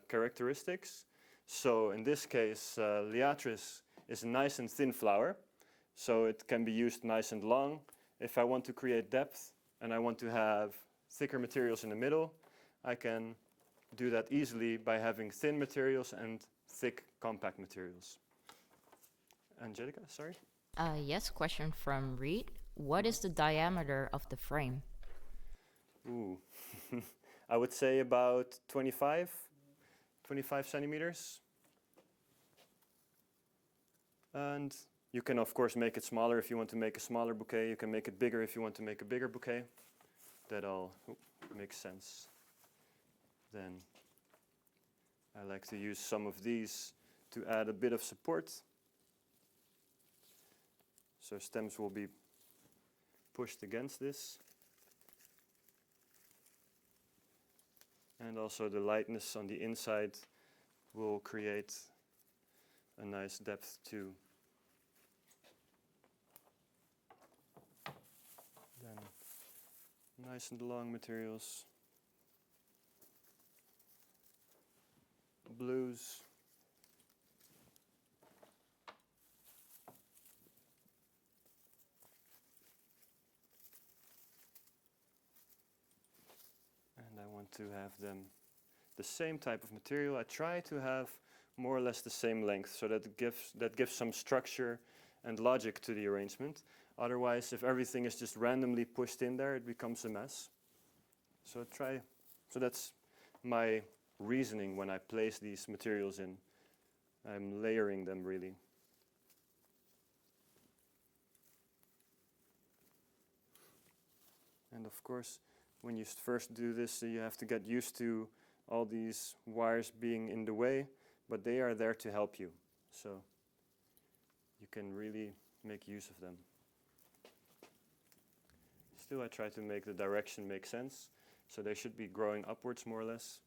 characteristics. So in this case, Liatris is a nice and thin flower, so it can be used nice and long. If I want to create depth and I want to have thicker materials in the middle, I can do that easily by having thin materials and thick, compact materials. Angelica, sorry? Yes, question from Reed. What is the diameter of the frame? Ooh, I would say about 25 centimeters. And you can of course make it smaller if you want to make a smaller bouquet. You can make it bigger if you want to make a bigger bouquet. That all makes sense. Then I like to use some of these to add a bit of support. So stems will be pushed against this. And also the lightness on the inside will create a nice depth too. Then nice and long materials. Blues. want to have them the same type of material. I try to have more or less the same length so that it gives some structure and logic to the arrangement. Otherwise, if everything is just randomly pushed in there, it becomes a mess. So that's my reasoning when I place these materials in. I'm layering them really. And of course, when you first do this, you have to get used to all these wires being in the way, but they are there to help you. So you can really make use of them. Still, I try to make the direction make sense. So they should be growing upwards more or less.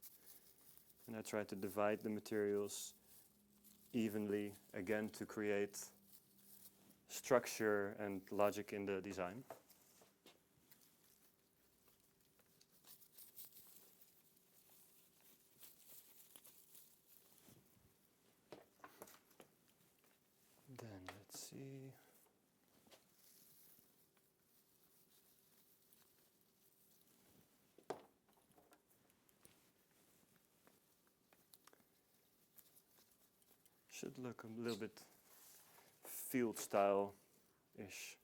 And I try to divide the materials evenly, again, to create structure and logic in the design. Then let's see. Should look a little bit field style-ish.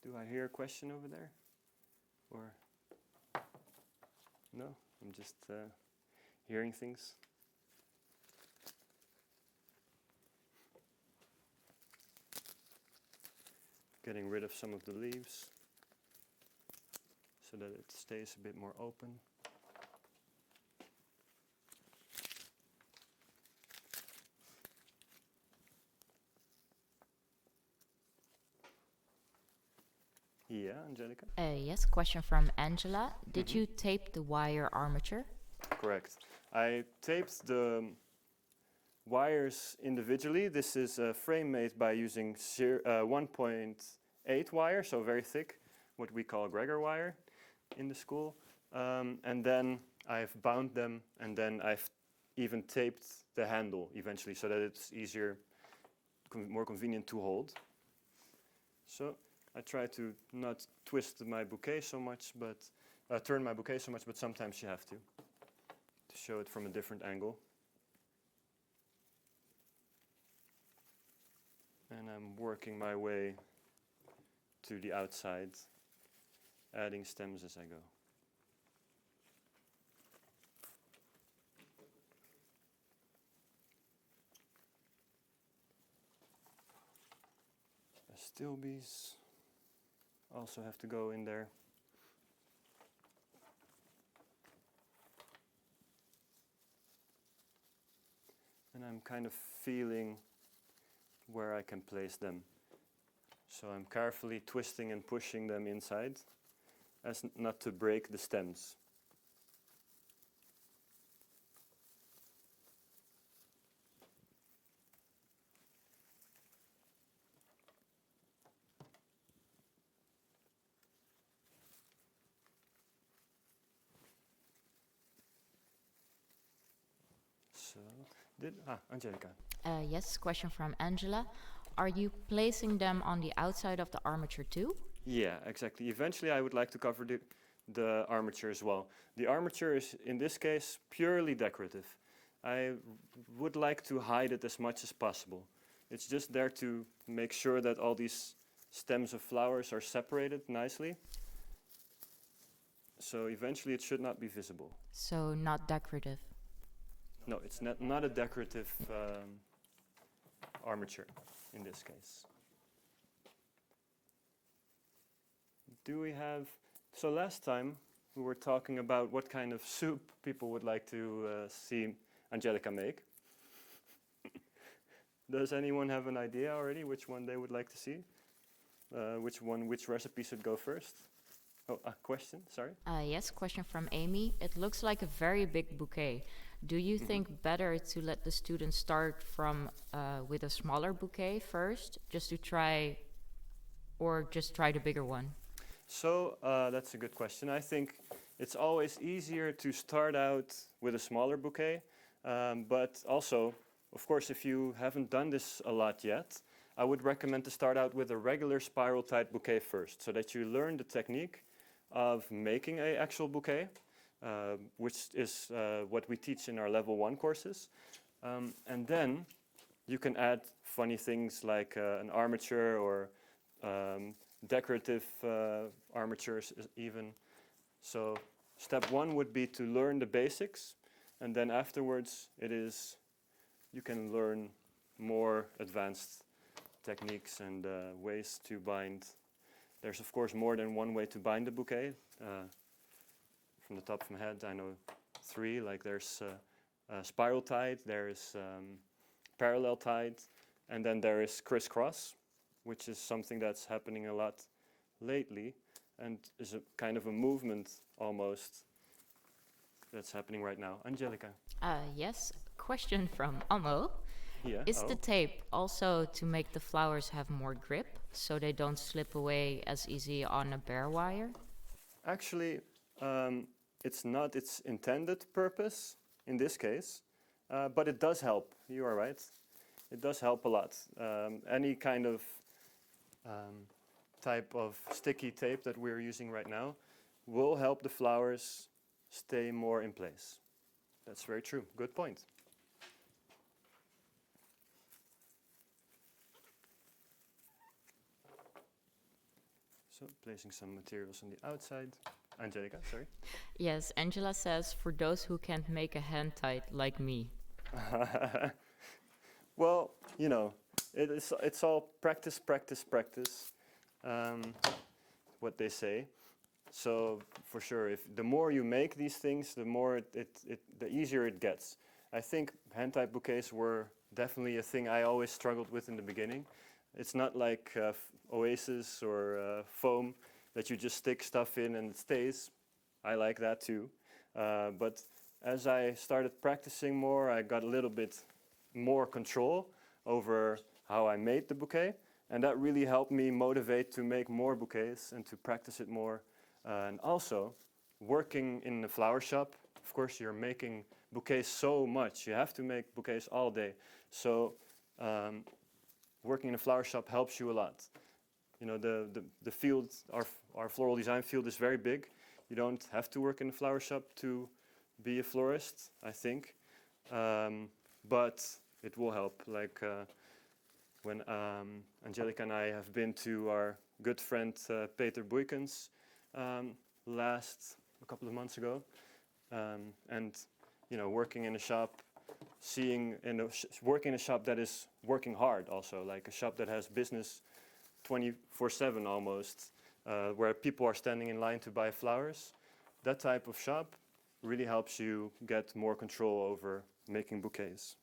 Do I hear a question over there? Or no? I'm just hearing things. Getting rid of some of the leaves so that it stays a bit more open. Yeah, Angelica? Yes, question from Angela. Did you tape the wire armature? Correct. I taped the wires individually. This is a frame made by using 1.8 wire, so very thick, what we call Gregor wire in the school. And then I've bound them, and then I've even taped the handle eventually so that it's easier, more convenient to hold. So I try to not twist my bouquet so much, but turn my bouquet so much, but sometimes you have to show it from a different angle. And I'm working my way to the outside, adding stems as I go. Astilbes also have to go in there. And I'm kind of feeling where I can place them. So I'm carefully twisting and pushing them inside as not to break the stems. So, Angelica. Yes, question from Angela. Are you placing them on the outside of the armature too? Yeah, exactly. Eventually I would like to cover the armature as well. The armature is, in this case, purely decorative. I would like to hide it as much as possible. It's just there to make sure that all these stems of flowers are separated nicely. So eventually it should not be visible. So not decorative? No, it's not a decorative armature in this case. Do we have... So last time we were talking about what kind of soup people would like to see Angelica make. Does anyone have an idea already which one they would like to see? Which recipe should go first? Oh, a question, sorry. Yes, question from Amy. It looks like a very big bouquet. Do you think better to let the students start from with a smaller bouquet first, just to try, or just try the bigger one? So that's a good question. I think it's always easier to start out with a smaller bouquet, but also, of course, if you haven't done this a lot yet, I would recommend to start out with a regular spiral-tied bouquet first, so that you learn the technique of making an actual bouquet, which is what we teach in our level 1 courses. And then you can add funny things like an armature or decorative armatures even. So step 1 would be to learn the basics, and then afterwards you can learn more advanced techniques and ways to bind. There's of course more than one way to bind a bouquet. From the top of my head, I know 3. Like there's spiral tied, there's parallel tied, and then there is crisscross, which is something that's happening a lot lately, and is a kind of a movement almost that's happening right now. Angelica. Yes, question from Amo. Yeah. Is the tape also to make the flowers have more grip so they don't slip away as easy on a bare wire? Actually, it's not its intended purpose in this case, but it does help. You are right. It does help a lot. Any kind of type of sticky tape that we're using right now will help the flowers stay more in place. That's very true. Good point. So placing some materials on the outside. Angelica, sorry. Yes, Angela says, for those who can't make a hand-tied like me. Well, you know, it's all practice, practice, practice, what they say. So for sure, if the more you make these things, the more the easier it gets. I think hand-tied bouquets were definitely a thing I always struggled with in the beginning. It's not like oasis or foam that you just stick stuff in and it stays. I like that too. But as I started practicing more, I got a little bit more control over how I made the bouquet. And that really helped me motivate to make more bouquets and to practice it more. And also, working in the flower shop, of course, you're making bouquets so much. You have to make bouquets all day. So working in a flower shop helps you a lot. You know, the field, our floral design field is very big. You don't have to work in a flower shop to be a florist, I think. But it will help. Like when Angelica and I have been to our good friend Peter Boykens a couple of months ago. And, you know, working in a shop, working in a shop that is working hard also, like a shop that has business 24/7 almost, where people are standing in line to buy flowers. That type of shop really helps you get more control over making bouquets.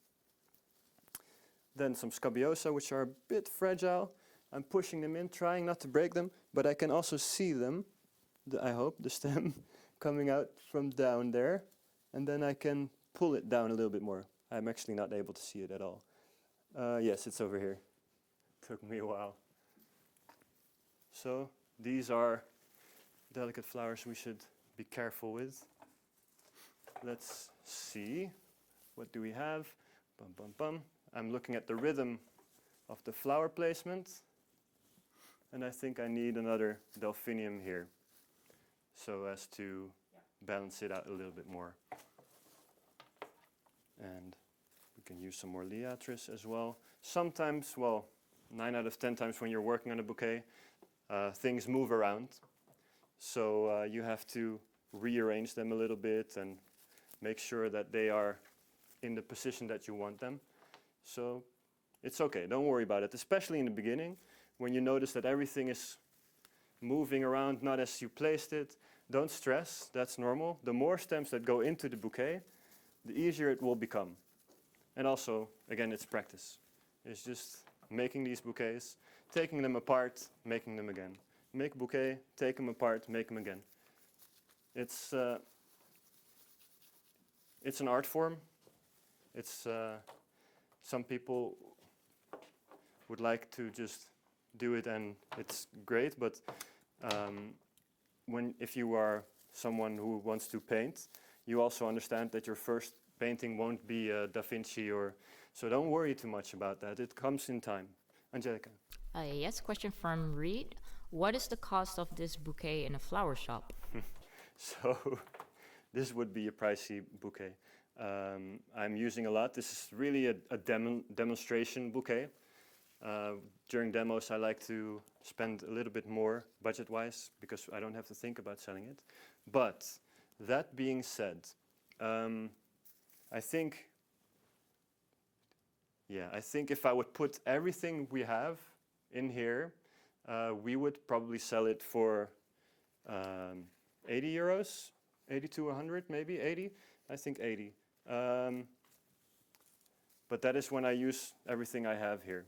Then some Scabiosa, which are a bit fragile. I'm pushing them in, trying not to break them, but I can also see them, I hope, the stem coming out from down there. And then I can pull it down a little bit more. I'm actually not able to see it at all. Yes, it's over here. Took me a while. So these are delicate flowers we should be careful with. Let's see. What do we have? Bum, bum, bum. I'm looking at the rhythm of the flower placement. And I think I need another delphinium here, so as to balance it out a little bit more. And we can use some more Liatris as well. Sometimes, well, 9 out of 10 times when you're working on a bouquet, things move around. So you have to rearrange them a little bit and make sure that they are in the position that you want them. So it's okay, don't worry about it, especially in the beginning, when you notice that everything is moving around not as you placed it. Don't stress, that's normal. The more stems that go into the bouquet, the easier it will become. And also, again, it's practice. It's just making these bouquets, taking them apart, making them again. Make a bouquet, take them apart, make them again. It's an art form. It's some people would like to just do it and it's great, but if you are someone who wants to paint, you also understand that your first painting won't be Da Vinci, so don't worry too much about that. It comes in time. Angelica. Yes, question from Reed. What is the cost of this bouquet in a flower shop? So this would be a pricey bouquet. I'm using a lot. This is really a demonstration bouquet. During demos, I like to spend a little bit more budget-wise because I don't have to think about selling it. But that being said, I think if I would put everything we have in here, we would probably sell it for 80 euros, 80 to 100, maybe 80. I think 80. But that is when I use everything I have here.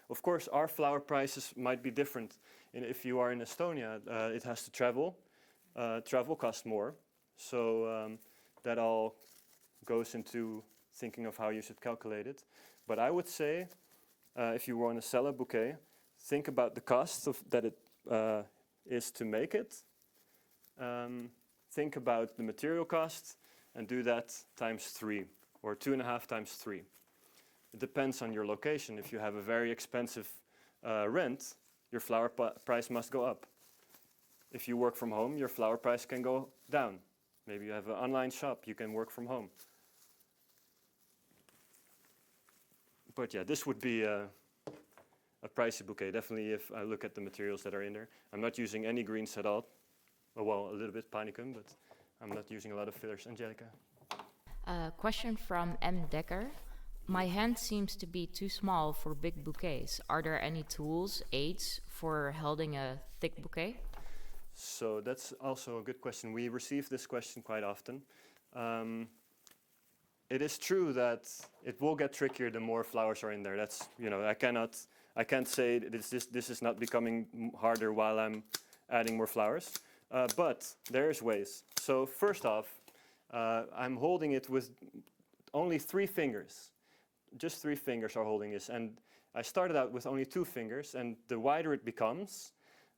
Of course, our flower prices might be different. If you are in Estonia, it has to travel. Travel costs more. So that all goes into thinking of how you should calculate it. But I would say, if you want to sell a bouquet, think about the cost that it is to make it. Think about the material cost and do that times 3 or 2.5 times 3. It depends on your location. If you have a very expensive rent, your flower price must go up. If you work from home, your flower price can go down. Maybe you have an online shop, you can work from home. But yeah, this would be a pricey bouquet, definitely if I look at the materials that are in there. I'm not using any greens at all. Well, a little bit Panicum, but I'm not using a lot of fillers. Angelica? Question from M. Decker. My hand seems to be too small for big bouquets. Are there any tools, aids for holding a thick bouquet? So that's also a good question. We receive this question quite often. It is true that it will get trickier the more flowers are in there. That's, I can't say this is not becoming harder while I'm adding more flowers. But there's ways. So first off, I'm holding it with only 3 fingers. Just 3 fingers are holding this. And I started out with only 2 fingers, and the wider it becomes,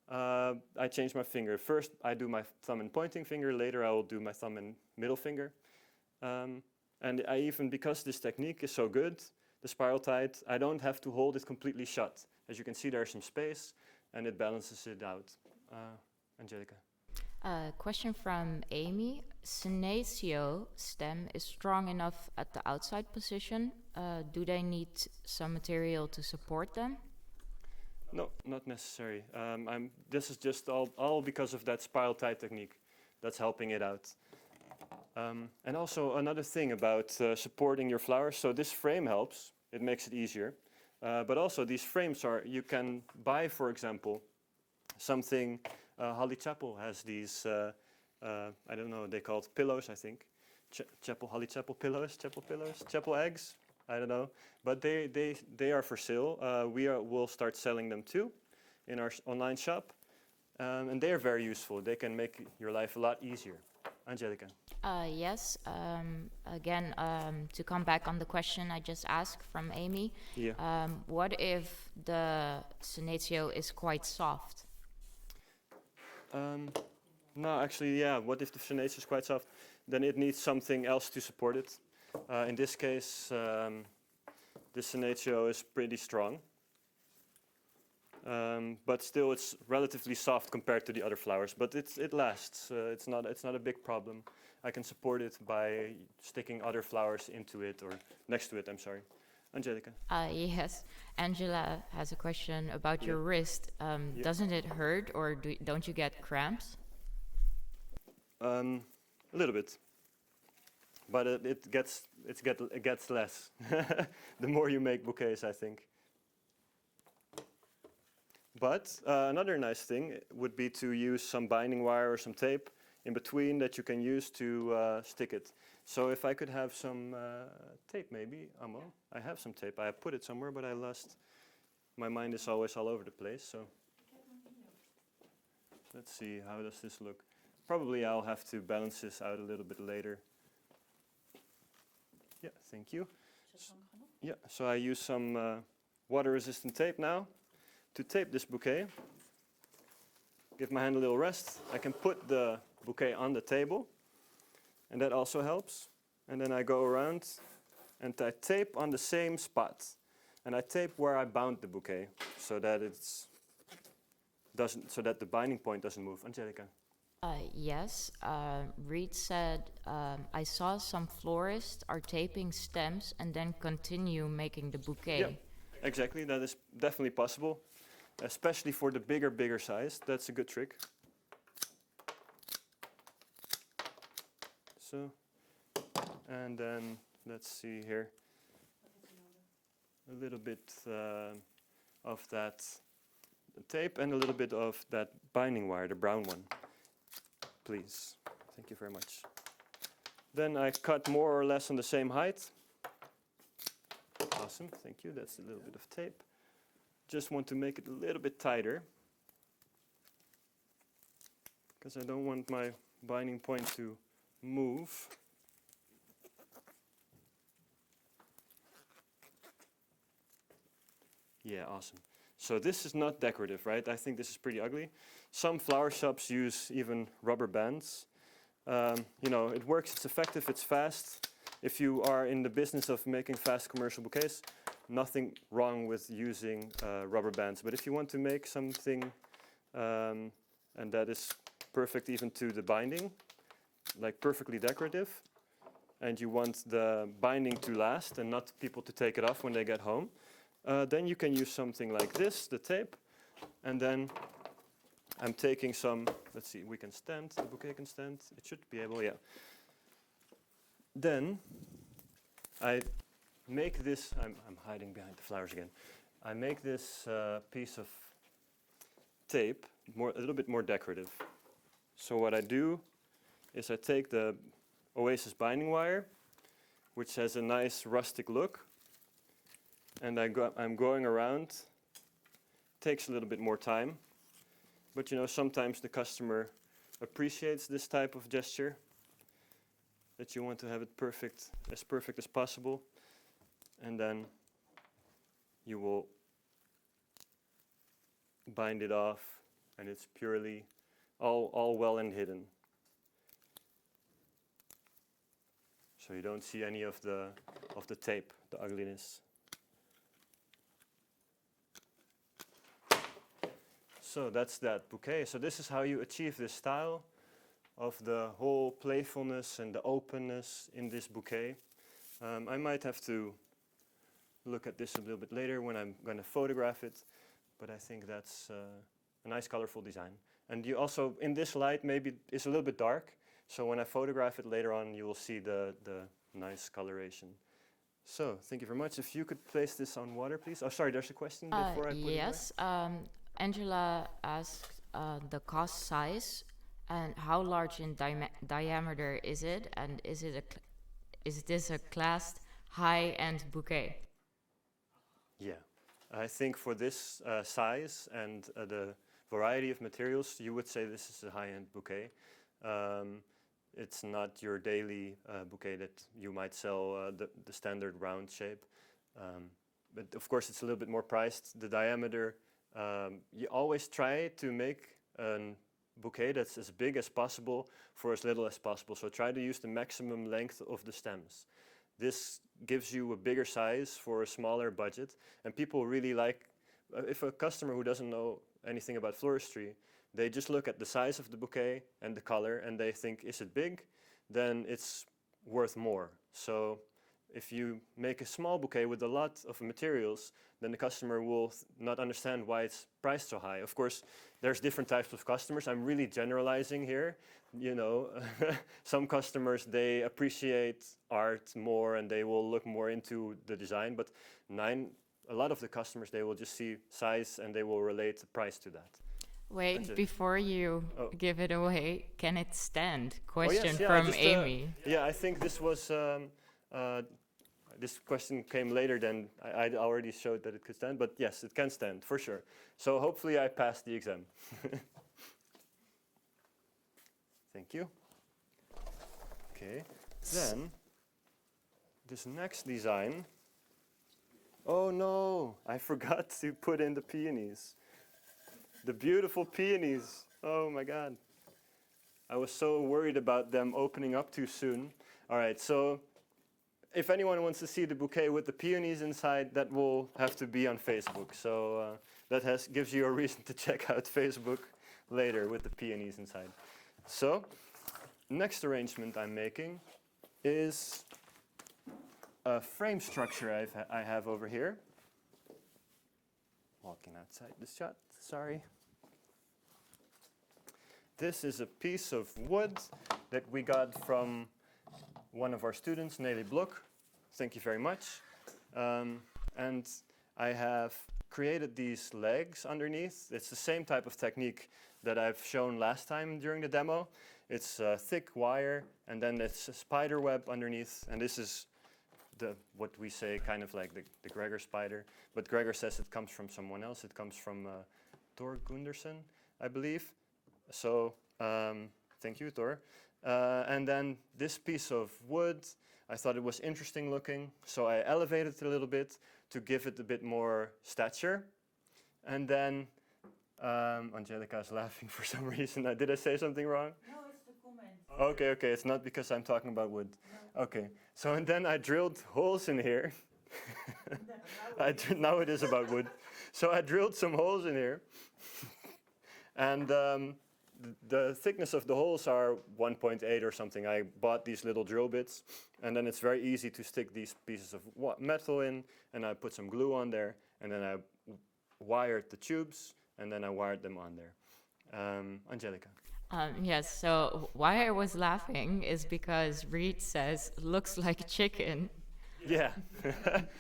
I change my finger. First, I do my thumb and pointing finger. Later, I will do my thumb and middle finger. And I even, because this technique is so good, the spiral tied, I don't have to hold it completely shut. As you can see, there's some space, and it balances it out. Angelica? Question from Amy. Senecio stem is strong enough at the outside position. Do they need some material to support them? No, not necessary. This is just all because of that spiral tie technique that's helping it out. And also another thing about supporting your flowers. So this frame helps. It makes it easier. But also these frames you can buy, for example, something. Holly Chapel has these, I don't know, they call it pillows, I think. Holly Chapel pillows, chapel eggs, I don't know. But they are for sale. We'll start selling them too in our online shop. And they are very useful. They can make your life a lot easier. Angelica? Yes. Again, to come back on the question I just asked from Amy. Yeah. What if the Senecio is quite soft? No, actually, yeah. What if the Senecio is quite soft? Then it needs something else to support it. In this case, the Senecio is pretty strong. But still, it's relatively soft compared to the other flowers. But it lasts. It's not a big problem. I can support it by sticking other flowers into it or next to it. I'm sorry, Angelica. Yes, Angela has a question about your wrist. Doesn't it hurt, or don't you get cramps? A little bit, but it gets less. The more you make bouquets, I think. But another nice thing would be to use some binding wire or some tape in between that you can use to stick it. So if I could have some tape, maybe, Amo. I have some tape. I put it somewhere, but I lost. My mind is always all over the place. So let's see, how does this look? Probably I'll have to balance this out a little bit later. Yeah, thank you. Yeah, so I use some water-resistant tape now to tape this bouquet. Give my hand a little rest. I can put the bouquet on the table, and that also helps. And then I go around and I tape on the same spot. And I tape where I bound the bouquet so that the binding point doesn't move. Angelica? Yes, Reed said, I saw some florists are taping stems and then continue making the bouquet. Yeah, exactly. That is definitely possible, especially for the bigger size. That's a good trick. So, and then let's see here. A little bit of that tape and a little bit of that binding wire, the brown one. Please. Thank you very much. Then I cut more or less on the same height. Awesome, thank you. That's a little bit of tape. Just want to make it a little bit tighter, because I don't want my binding point to move. Yeah, awesome. So this is not decorative, right? I think this is pretty ugly. Some flower shops use even rubber bands. You know, it works, it's effective, it's fast. If you are in the business of making fast commercial bouquets, nothing wrong with using rubber bands. But if you want to make something, and that is perfect even to the binding, like perfectly decorative, and you want the binding to last and not people to take it off when they get home, then you can use something like this, the tape, and then I'm taking some, let's see, we can stand, the bouquet can stand, it should be able, yeah. Then I make this, I'm hiding behind the flowers again. I make this piece of tape a little bit more decorative. So what I do is I take the Oasis binding wire, which has a nice rustic look, and I'm going around. Takes a little bit more time, but you know, sometimes the customer appreciates this type of gesture, that you want to have it perfect as possible, and then you will bind it off, and it's purely all well and hidden. So you don't see any of the tape, the ugliness. So that's that bouquet. So this is how you achieve this style of the whole playfulness and the openness in this bouquet. I might have to look at this a little bit later when I'm going to photograph it, but I think that's a nice colorful design. And you also, in this light, maybe it's a little bit dark, so when I photograph it later on, you will see the nice coloration. So, thank you very much. If you could place this on water, please. Oh, sorry, there's a question before I put it Yes, Angela asked the cost size and how large in diameter is it, and is this a classed high-end bouquet? Yeah, I think for this size and the variety of materials, you would say this is a high-end bouquet. It's not your daily bouquet that you might sell the standard round shape. But of course, it's a little bit more priced. The diameter, you always try to make a bouquet that's as big as possible for as little as possible. So try to use the maximum length of the stems. This gives you a bigger size for a smaller budget. And people really like, if a customer who doesn't know anything about floristry, they just look at the size of the bouquet and the color and they think, is it big? Then it's worth more. So if you make a small bouquet with a lot of materials, then the customer will not understand why it's priced so high. Of course, there's different types of customers. I'm really generalizing here. You know, some customers, they appreciate art more and they will look more into the design, but a lot of the customers, they will just see size and they will relate the price to that. Wait, before you give it away, can it stand? Question yes, yeah, from Amy. Yeah, I think this was, this question came later than I already showed that it could stand, but yes, it can stand, for sure. So hopefully I passed the exam. Thank you. Okay, then this next design. Oh no, I forgot to put in the peonies. The beautiful peonies. Oh my God. I was so worried about them opening up too soon. All right, so if anyone wants to see the bouquet with the peonies inside, that will have to be on Facebook. So that gives you a reason to check out Facebook later with the peonies inside. So, next arrangement I'm making is a frame structure I have over here. Walking outside the shot, sorry. This is a piece of wood that we got from one of our students, Nelly Blok. Thank you very much. And I have created these legs underneath. It's the same type of technique that I've shown last time during the demo. It's a thick wire, and then it's a spider web underneath, and this is what we say kind of like the Gregor spider, but Gregor says it comes from someone else. It comes from Thor Gunderson, I believe. So thank you, Thor. And then this piece of wood, I thought it was interesting looking, so I elevated it a little bit to give it a bit more stature. And then Angelica is laughing for some reason. Did I say something wrong? No, it's the comment. Okay, it's not because I'm talking about wood. No. Okay, so and then I drilled holes in here. Now it is about wood. So I drilled some holes in here. And the thickness of the holes are 1.8 or something. I bought these little drill bits, and then it's very easy to stick these pieces of metal in, and I put some glue on there, and then I wired the tubes, and then I wired them on there. Angelica. Yes, so why I was laughing is because Reed says, looks like a chicken. Yeah.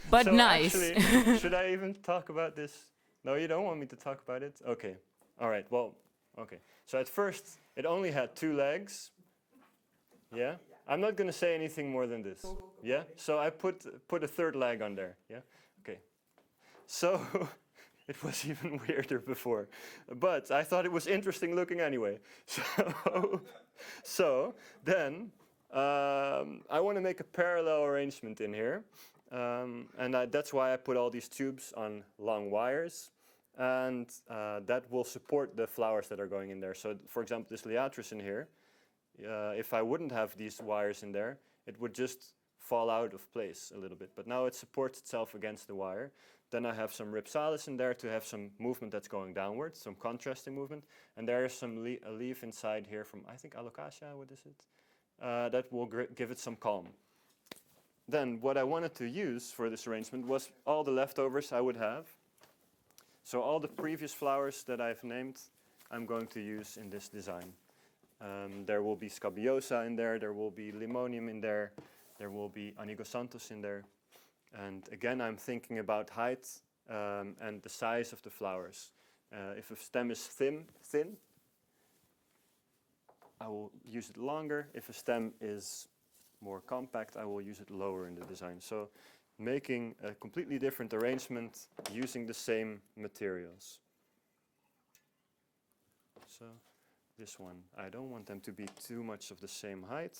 But so nice. Actually, should I even talk about this? No, you don't want me to talk about it? Okay. All right, well, okay. So at first, it only had 2 legs. Yeah? I'm not going to say anything more than this. Yeah? So I put a 3rd leg on there. Yeah? Okay. So it was even weirder before. But I thought it was interesting looking anyway. So then I want to make a parallel arrangement in here. And that's why I put all these tubes on long wires. And that will support the flowers that are going in there. So for example, this Liatris in here, if I wouldn't have these wires in there, it would just fall out of place a little bit. But now it supports itself against the wire. Then I have some Ripsalis in there to have some movement that's going downwards, some contrasting movement. And there is some a leaf inside here from, I think, Alocasia, what is it? That will give it some calm. Then what I wanted to use for this arrangement was all the leftovers I would have. So all the previous flowers that I've named, I'm going to use in this design. There will be Scabiosa in there will be Limonum in there will be Anigosanthus in there. And again, I'm thinking about height and the size of the flowers. If a stem is thin, I will use it longer. If a stem is more compact, I will use it lower in the design. So making a completely different arrangement using the same materials. So this one, I don't want them to be too much of the same height.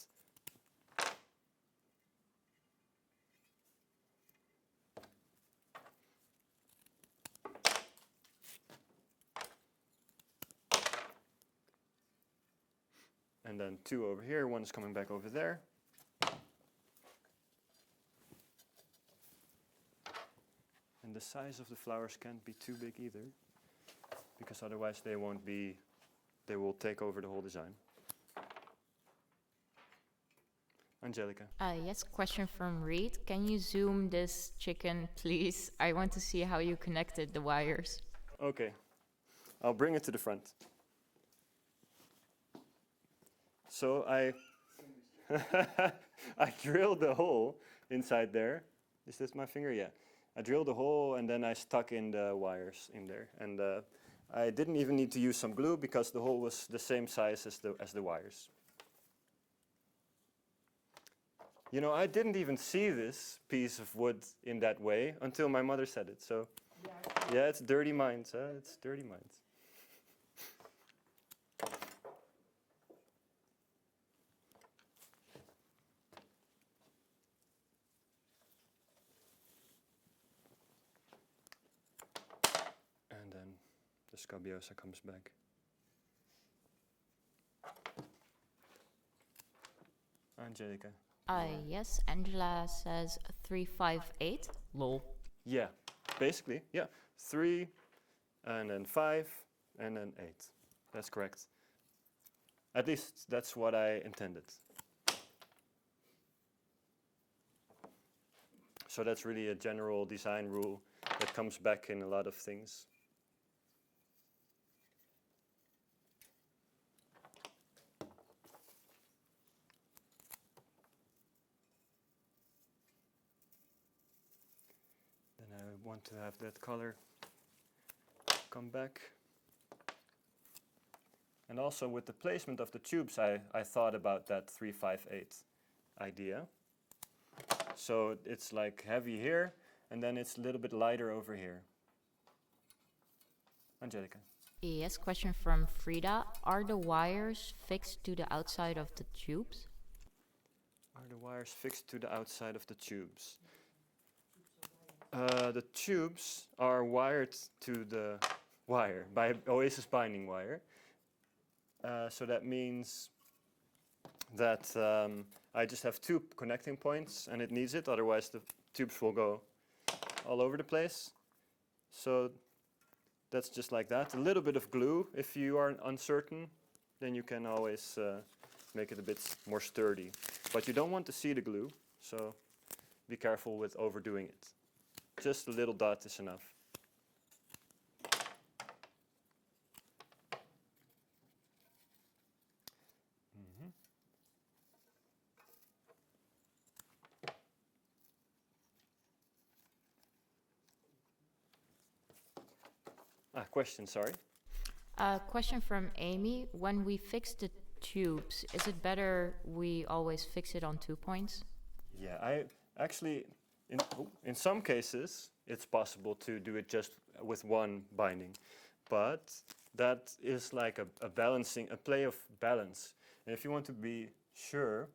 And then 2 over here, 1 is coming back over there. And the size of the flowers can't be too big either, because otherwise they will take over the whole design. Angelica. Yes, question from Reed. Can you zoom this chicken, please? I want to see how you connected the wires. Okay, I'll bring it to the front. So I drilled a hole inside there. Is this my finger? Yeah. I drilled a hole and then I stuck in the wires in there. And I didn't even need to use some glue because the hole was the same size as the wires. You know, I didn't even see this piece of wood in that way until my mother said it. So yeah, it's dirty minds, huh? It's dirty minds. And then the Scabiosa comes back. Angelica. Yes, Angela says 358. Lol. Yeah, basically, yeah. 3, and then 5, and then 8. That's correct. At least that's what I intended. So that's really a general design rule that comes back in a lot of things. Then I want to have that color come back. And also with the placement of the tubes, I thought about that 3-5-8 idea. So it's like heavy here, and then it's a little bit lighter over here. Angelica. Yes, question from Frida. Are the wires fixed to the outside of the tubes? Are the wires fixed to the outside of the tubes? The tubes are wired to the wire by Oasis binding wire. So that means that I just have two connecting points and it needs it, otherwise the tubes will go all over the place. So that's just like that. A little bit of glue, if you are uncertain, then you can always make it a bit more sturdy. But you don't want to see the glue, so be careful with overdoing it. Just a little dot is enough. Question, sorry. Question from Amy. When we fix the tubes, is it better we always fix it on 2 points? Yeah, I actually, in some cases, it's possible to do it just with one binding. But that is like a balancing, a play of balance. And if you want to be sure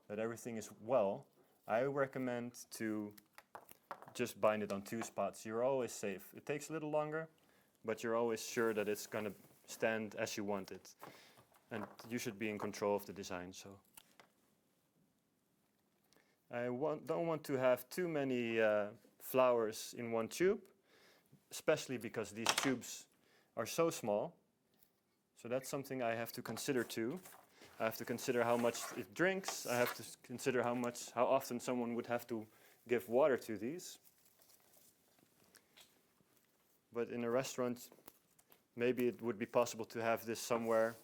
that everything is well, I recommend to just bind it on 2 spots. You're always safe. It takes a little longer, but you're always sure that it's going to stand as you want it. And you should be in control of the design. So I don't want to have too many flowers in one tube, especially because these tubes are so small. So that's something I have to consider too. I have to consider how much it drinks. I have to consider how often someone would have to give water to these. But in a restaurant, maybe it would be possible to have this somewhere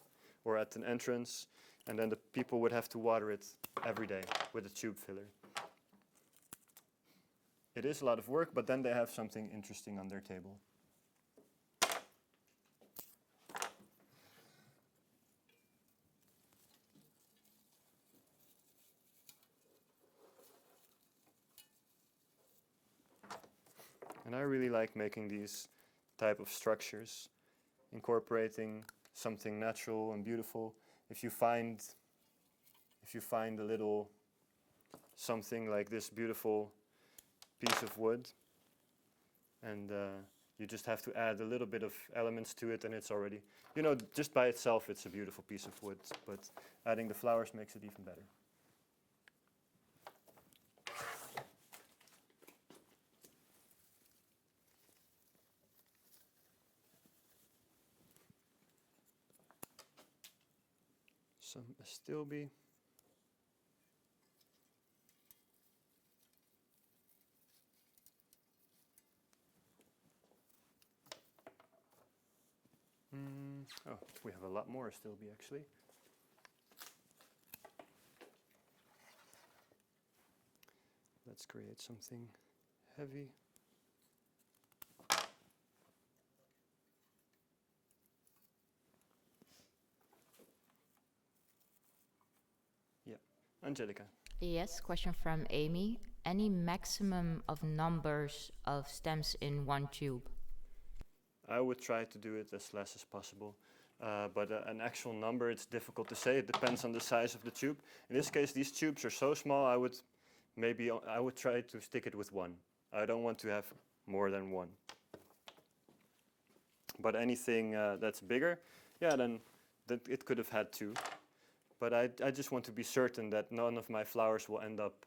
or at an entrance, and then the people would have to water it every day with a tube filler. It is a lot of work, but then they have something interesting on their table. And I really like making these type of structures, incorporating something natural and beautiful. If you find a little something like this beautiful piece of wood, and you just have to add a little bit of elements to it, and it's already, just by itself it's a beautiful piece of wood, but adding the flowers makes it even better. Some Astilbe. Oh, we have a lot more Astilbe actually. Let's create something heavy. Angelica. Yes, question from Amy. Any maximum of numbers of stems in one tube? I would try to do it as less as possible, but an actual number, it's difficult to say. It depends on the size of the tube. In this case, these tubes are so small, I would try to stick it with one. I don't want to have more than one. But anything that's bigger, then it could have had 2. But I just want to be certain that none of my flowers will end up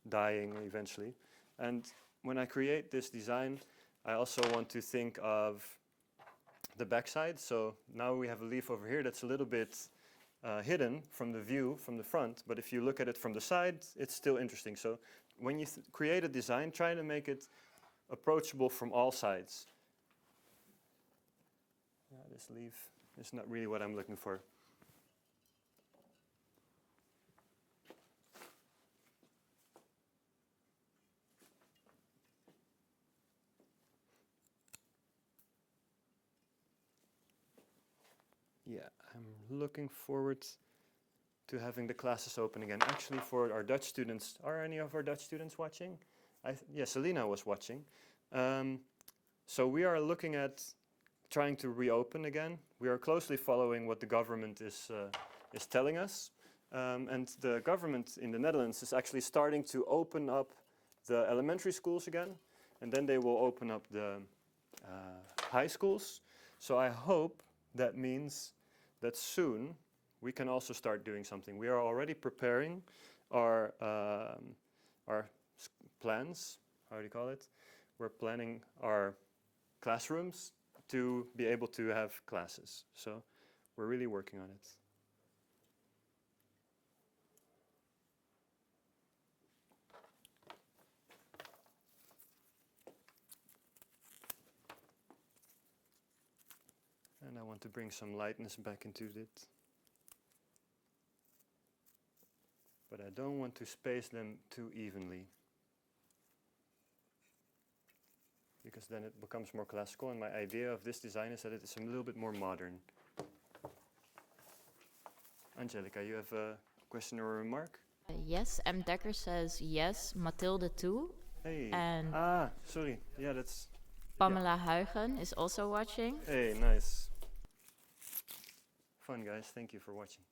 dying eventually. And when I create this design, I also want to think of the backside. So now we have a leaf over here that's a little bit hidden from the view from the front, but if you look at it from the side, it's still interesting. So when you create a design, try to make it approachable from all sides. This leaf is not really what I'm looking for. Yeah, I'm looking forward to having the classes open again. Actually, for our Dutch students, are any of our Dutch students watching? Yeah, Selena was watching. So we are looking at trying to reopen again. We are closely following what the government is telling us. And the government in the Netherlands is actually starting to open up the elementary schools again. And then they will open up the high schools. So I hope that means that soon we can also start doing something. We are already preparing our plans, how do you call it? We're planning our classrooms to be able to have classes. So we're really working on it. And I want to bring some lightness back into it. But I don't want to space them too evenly, because then it becomes more classical, and my idea of this design is that it is a little bit more modern. Angelica, you have a question or a remark? Yes, M. Dekker says yes, Mathilde too. Hey, And sorry, yeah, that's... Pamela Huygen is also watching. Hey, nice. Fun, guys, thank you for watching.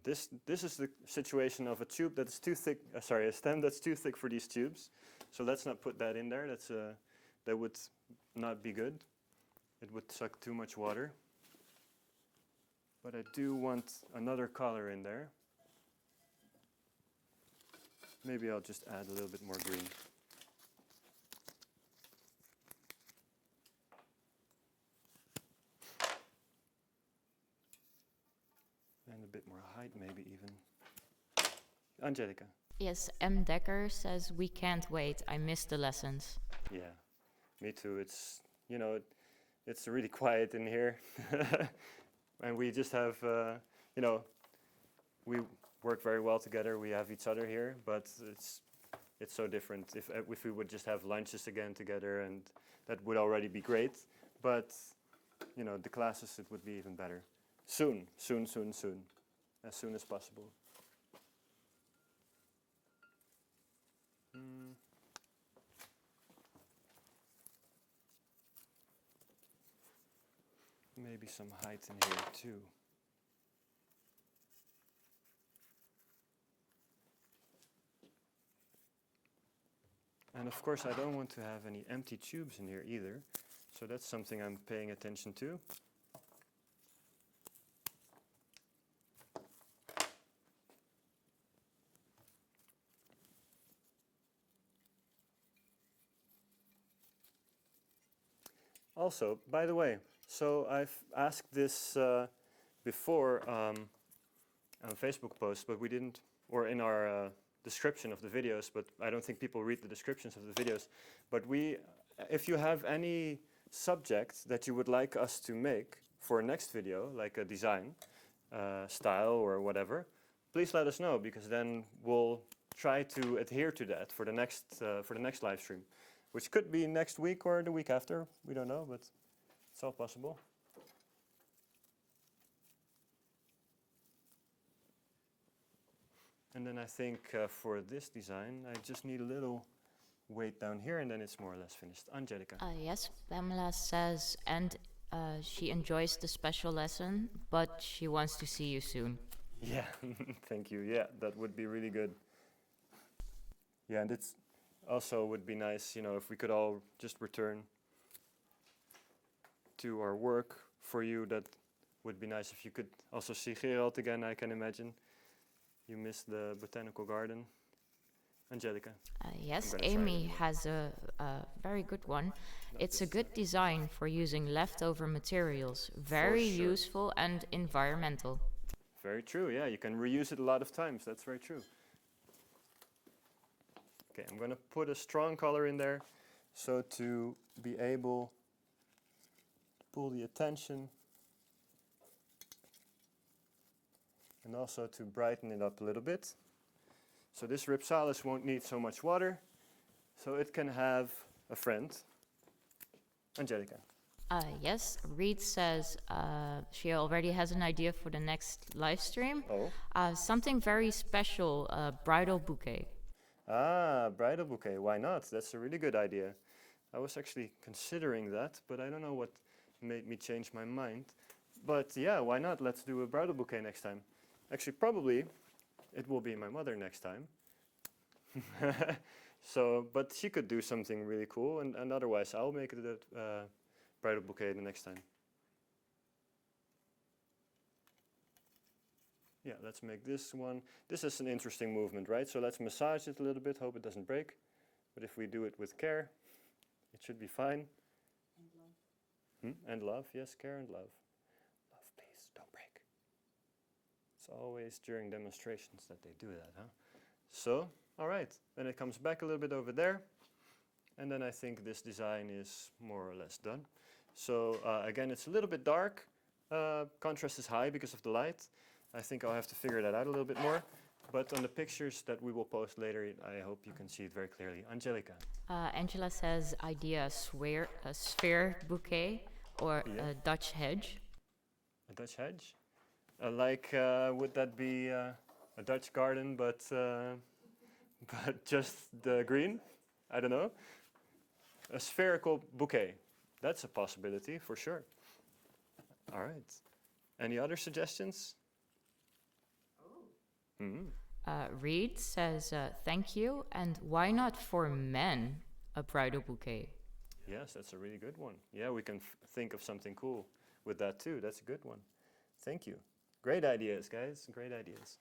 This is the situation of a tube that's too thick, a stem that's too thick for these tubes. So let's not put that in there, that would not be good. It would suck too much water. But I do want another color in there. Maybe I'll just add a little bit more green. And a bit more height, maybe even. Angelica. Yes, M. Dekker says we can't wait. I miss the lessons. Yeah, me too. It's, you know, it's really quiet in here. And we just have, you know, we work very well together. We have each other here, but it's so different. If we would just have lunches again together, and that would already be great. But, you know, the classes, it would be even better. Soon, soon, soon, soon. As soon as possible. Maybe some height in here too. And of course I don't want to have any empty tubes in here either. So that's something I'm paying attention to. Also, by the way, so I've asked this before on a Facebook post, but we didn't, or in our description of the videos, but I don't think people read the descriptions of the videos. But if you have any subject that you would like us to make for a next video, like a design, style or whatever, please let us know, because then we'll try to adhere to that for the next live stream. Which could be next week or the week after, we don't know, but it's all possible. And then I think for this design, I just need a little weight down here, and then it's more or less finished. Angelica. Yes, Pamela says, and she enjoys the special lesson, but she wants to see you soon. Yeah, thank you. Yeah, that would be really good. Yeah, and it's also would be nice, you know, if we could all just return to our work for you. That would be nice if you could also see Gerald again, I can imagine. You missed the botanical garden. Angelica. Yes, I'm gonna try it Amy anyway. has a very good one. It's a good design for using leftover materials. Very sure. useful and environmental. Very true, yeah, you can reuse it a lot of times, that's very true. Okay, I'm gonna put a strong color in there, so to be able to pull the attention, and also to brighten it up a little bit. So this Ripsalis won't need so much water, so it can have a friend. Angelica. Yes, Reed says she already has an idea for the next live stream. Oh. Something very special, a bridal bouquet. Ah, bridal bouquet, why not? That's a really good idea. I was actually considering that, but I don't know what made me change my mind. But yeah, why not? Let's do a bridal bouquet next time. Actually, probably it will be my mother next time. So, but she could do something really cool, and otherwise I'll make it a bridal bouquet the next time. Yeah, let's make this one. This is an interesting movement, right? So let's massage it a little bit, hope it doesn't break. But if we do it with care, it should be fine. And love. And love, yes, care and love. Love, please, don't break. It's always during demonstrations that they do that, huh? So, all right, then it comes back a little bit over there. And then I think this design is more or less done. So again, it's a little bit dark. Contrast is high because of the light. I think I'll have to figure that out a little bit more. But on the pictures that we will post later, I hope you can see it very clearly. Angelica. Angela says idea a sphere bouquet or Yeah. a Dutch hedge. A Dutch hedge? Would that be a Dutch garden, but just the green? I don't know. A spherical bouquet. That's a possibility for sure. All right. Any other suggestions? Reed says thank you, and why not for men a bridal bouquet? Yes, that's a really good one. Yeah, we can think of something cool with that too. That's a good one. Thank you. Great ideas, guys. Great ideas.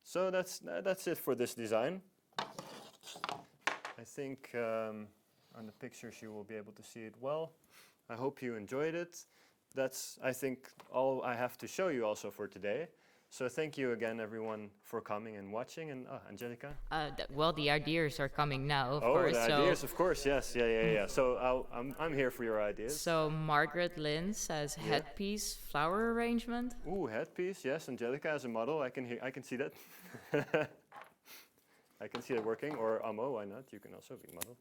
So that's it for this design. I think on the pictures you will be able to see it well. I hope you enjoyed it. That's, I think, all I have to show you also for today. So thank you again, everyone, for coming and watching. And Angelica? Well, the ideas are coming now, of Oh, course. the ideas, of course, yes. Yeah. So I'm here for your ideas. So Margaret Lynn says headpiece, flower arrangement. Ooh, headpiece, yes. Angelica as a model, I can see that. I can see it working. Or Amo, why not? You can also be model.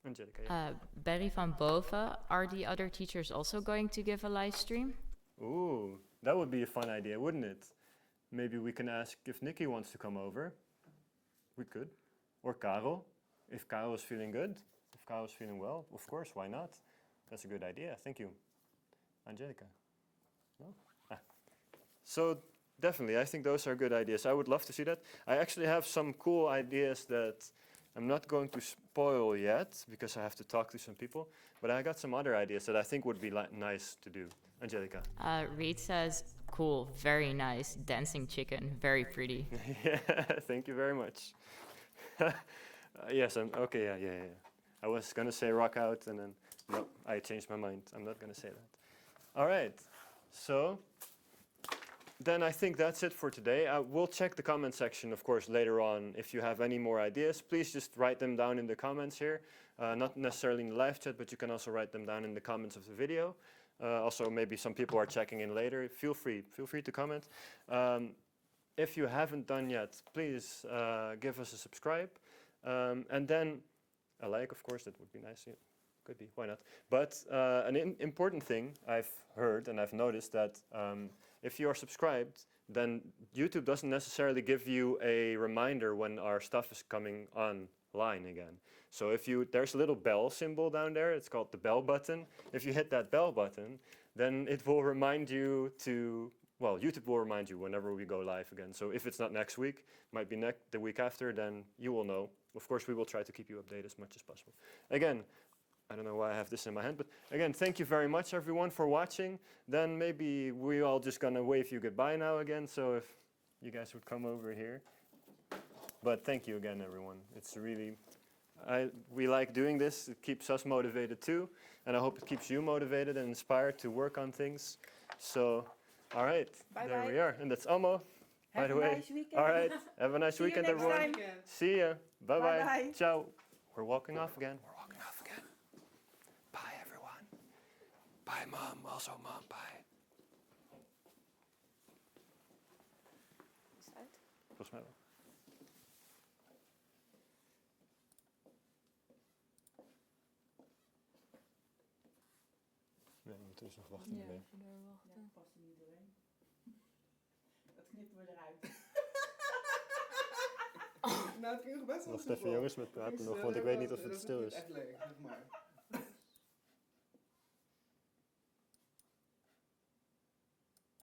Angelica, yeah. Barry van Boven, are the other teachers also going to give a live stream? Ooh, that would be a fun idea, wouldn't it? Maybe we can ask if Nikki wants to come over. We could. Or Karel, if Karel is feeling good. If Karel is feeling well, of course, why not? That's a good idea. Thank you. Angelica? No? So definitely, I think those are good ideas. I would love to see that. I actually have some cool ideas that I'm not going to spoil yet because I have to talk to some people. But I got some other ideas that I think would be nice to do. Angelica. Reed says, cool, very nice, dancing chicken, very pretty. Yeah, thank you very much. Yes, okay, yeah. I was gonna say rock out and then, no, I changed my mind. I'm not gonna say that. All right, so then I think that's it for today. We'll check the comment section, of course, later on. If you have any more ideas, please just write them down in the comments here. Not necessarily in the live chat, but you can also write them down in the comments of the video. Also, maybe some people are checking in later. Feel free to comment. If you haven't done yet, please give us a subscribe. And then a like, of course, that would be nice. Yeah, could be, why not? But an important thing I've heard and I've noticed that if you are subscribed, then YouTube doesn't necessarily give you a reminder when our stuff is coming online again. So there's a little bell symbol down there, it's called the bell button. If you hit that bell button, then it will remind you YouTube will remind you whenever we go live again. So if it's not next week, might be the week after, then you will know. Of course, we will try to keep you updated as much as possible. Again, I don't know why I have this in my hand, but again, thank you very much, everyone, for watching. Then maybe we all just gonna wave you goodbye now again. So if you guys would come over here. But thank you again, everyone. It's really, we like doing this. It keeps us motivated too. And I hope it keeps you motivated and inspired to work on things. So, all right, there we are. And that's Almo, by the way. Nice weekend. All right, have a nice See you weekend, next everyone. time. See ya. Bye-bye. Bye-bye. Ciao. We're walking off again. We're walking off again. Bye, everyone. Bye, Mom. Also, Mom, bye. Is uit? Volgens mij wel. Nee, we moeten dus nog wachten. Ja, Nee. even doorwachten. Ja, past er niet doorheen. Dat knippen we eruit. Nou, het ging nog best wel Wacht soepel. even jongens met praten Dus, nog, want ik weet niet of dat het stil niet is. echt leeg, zeg maar.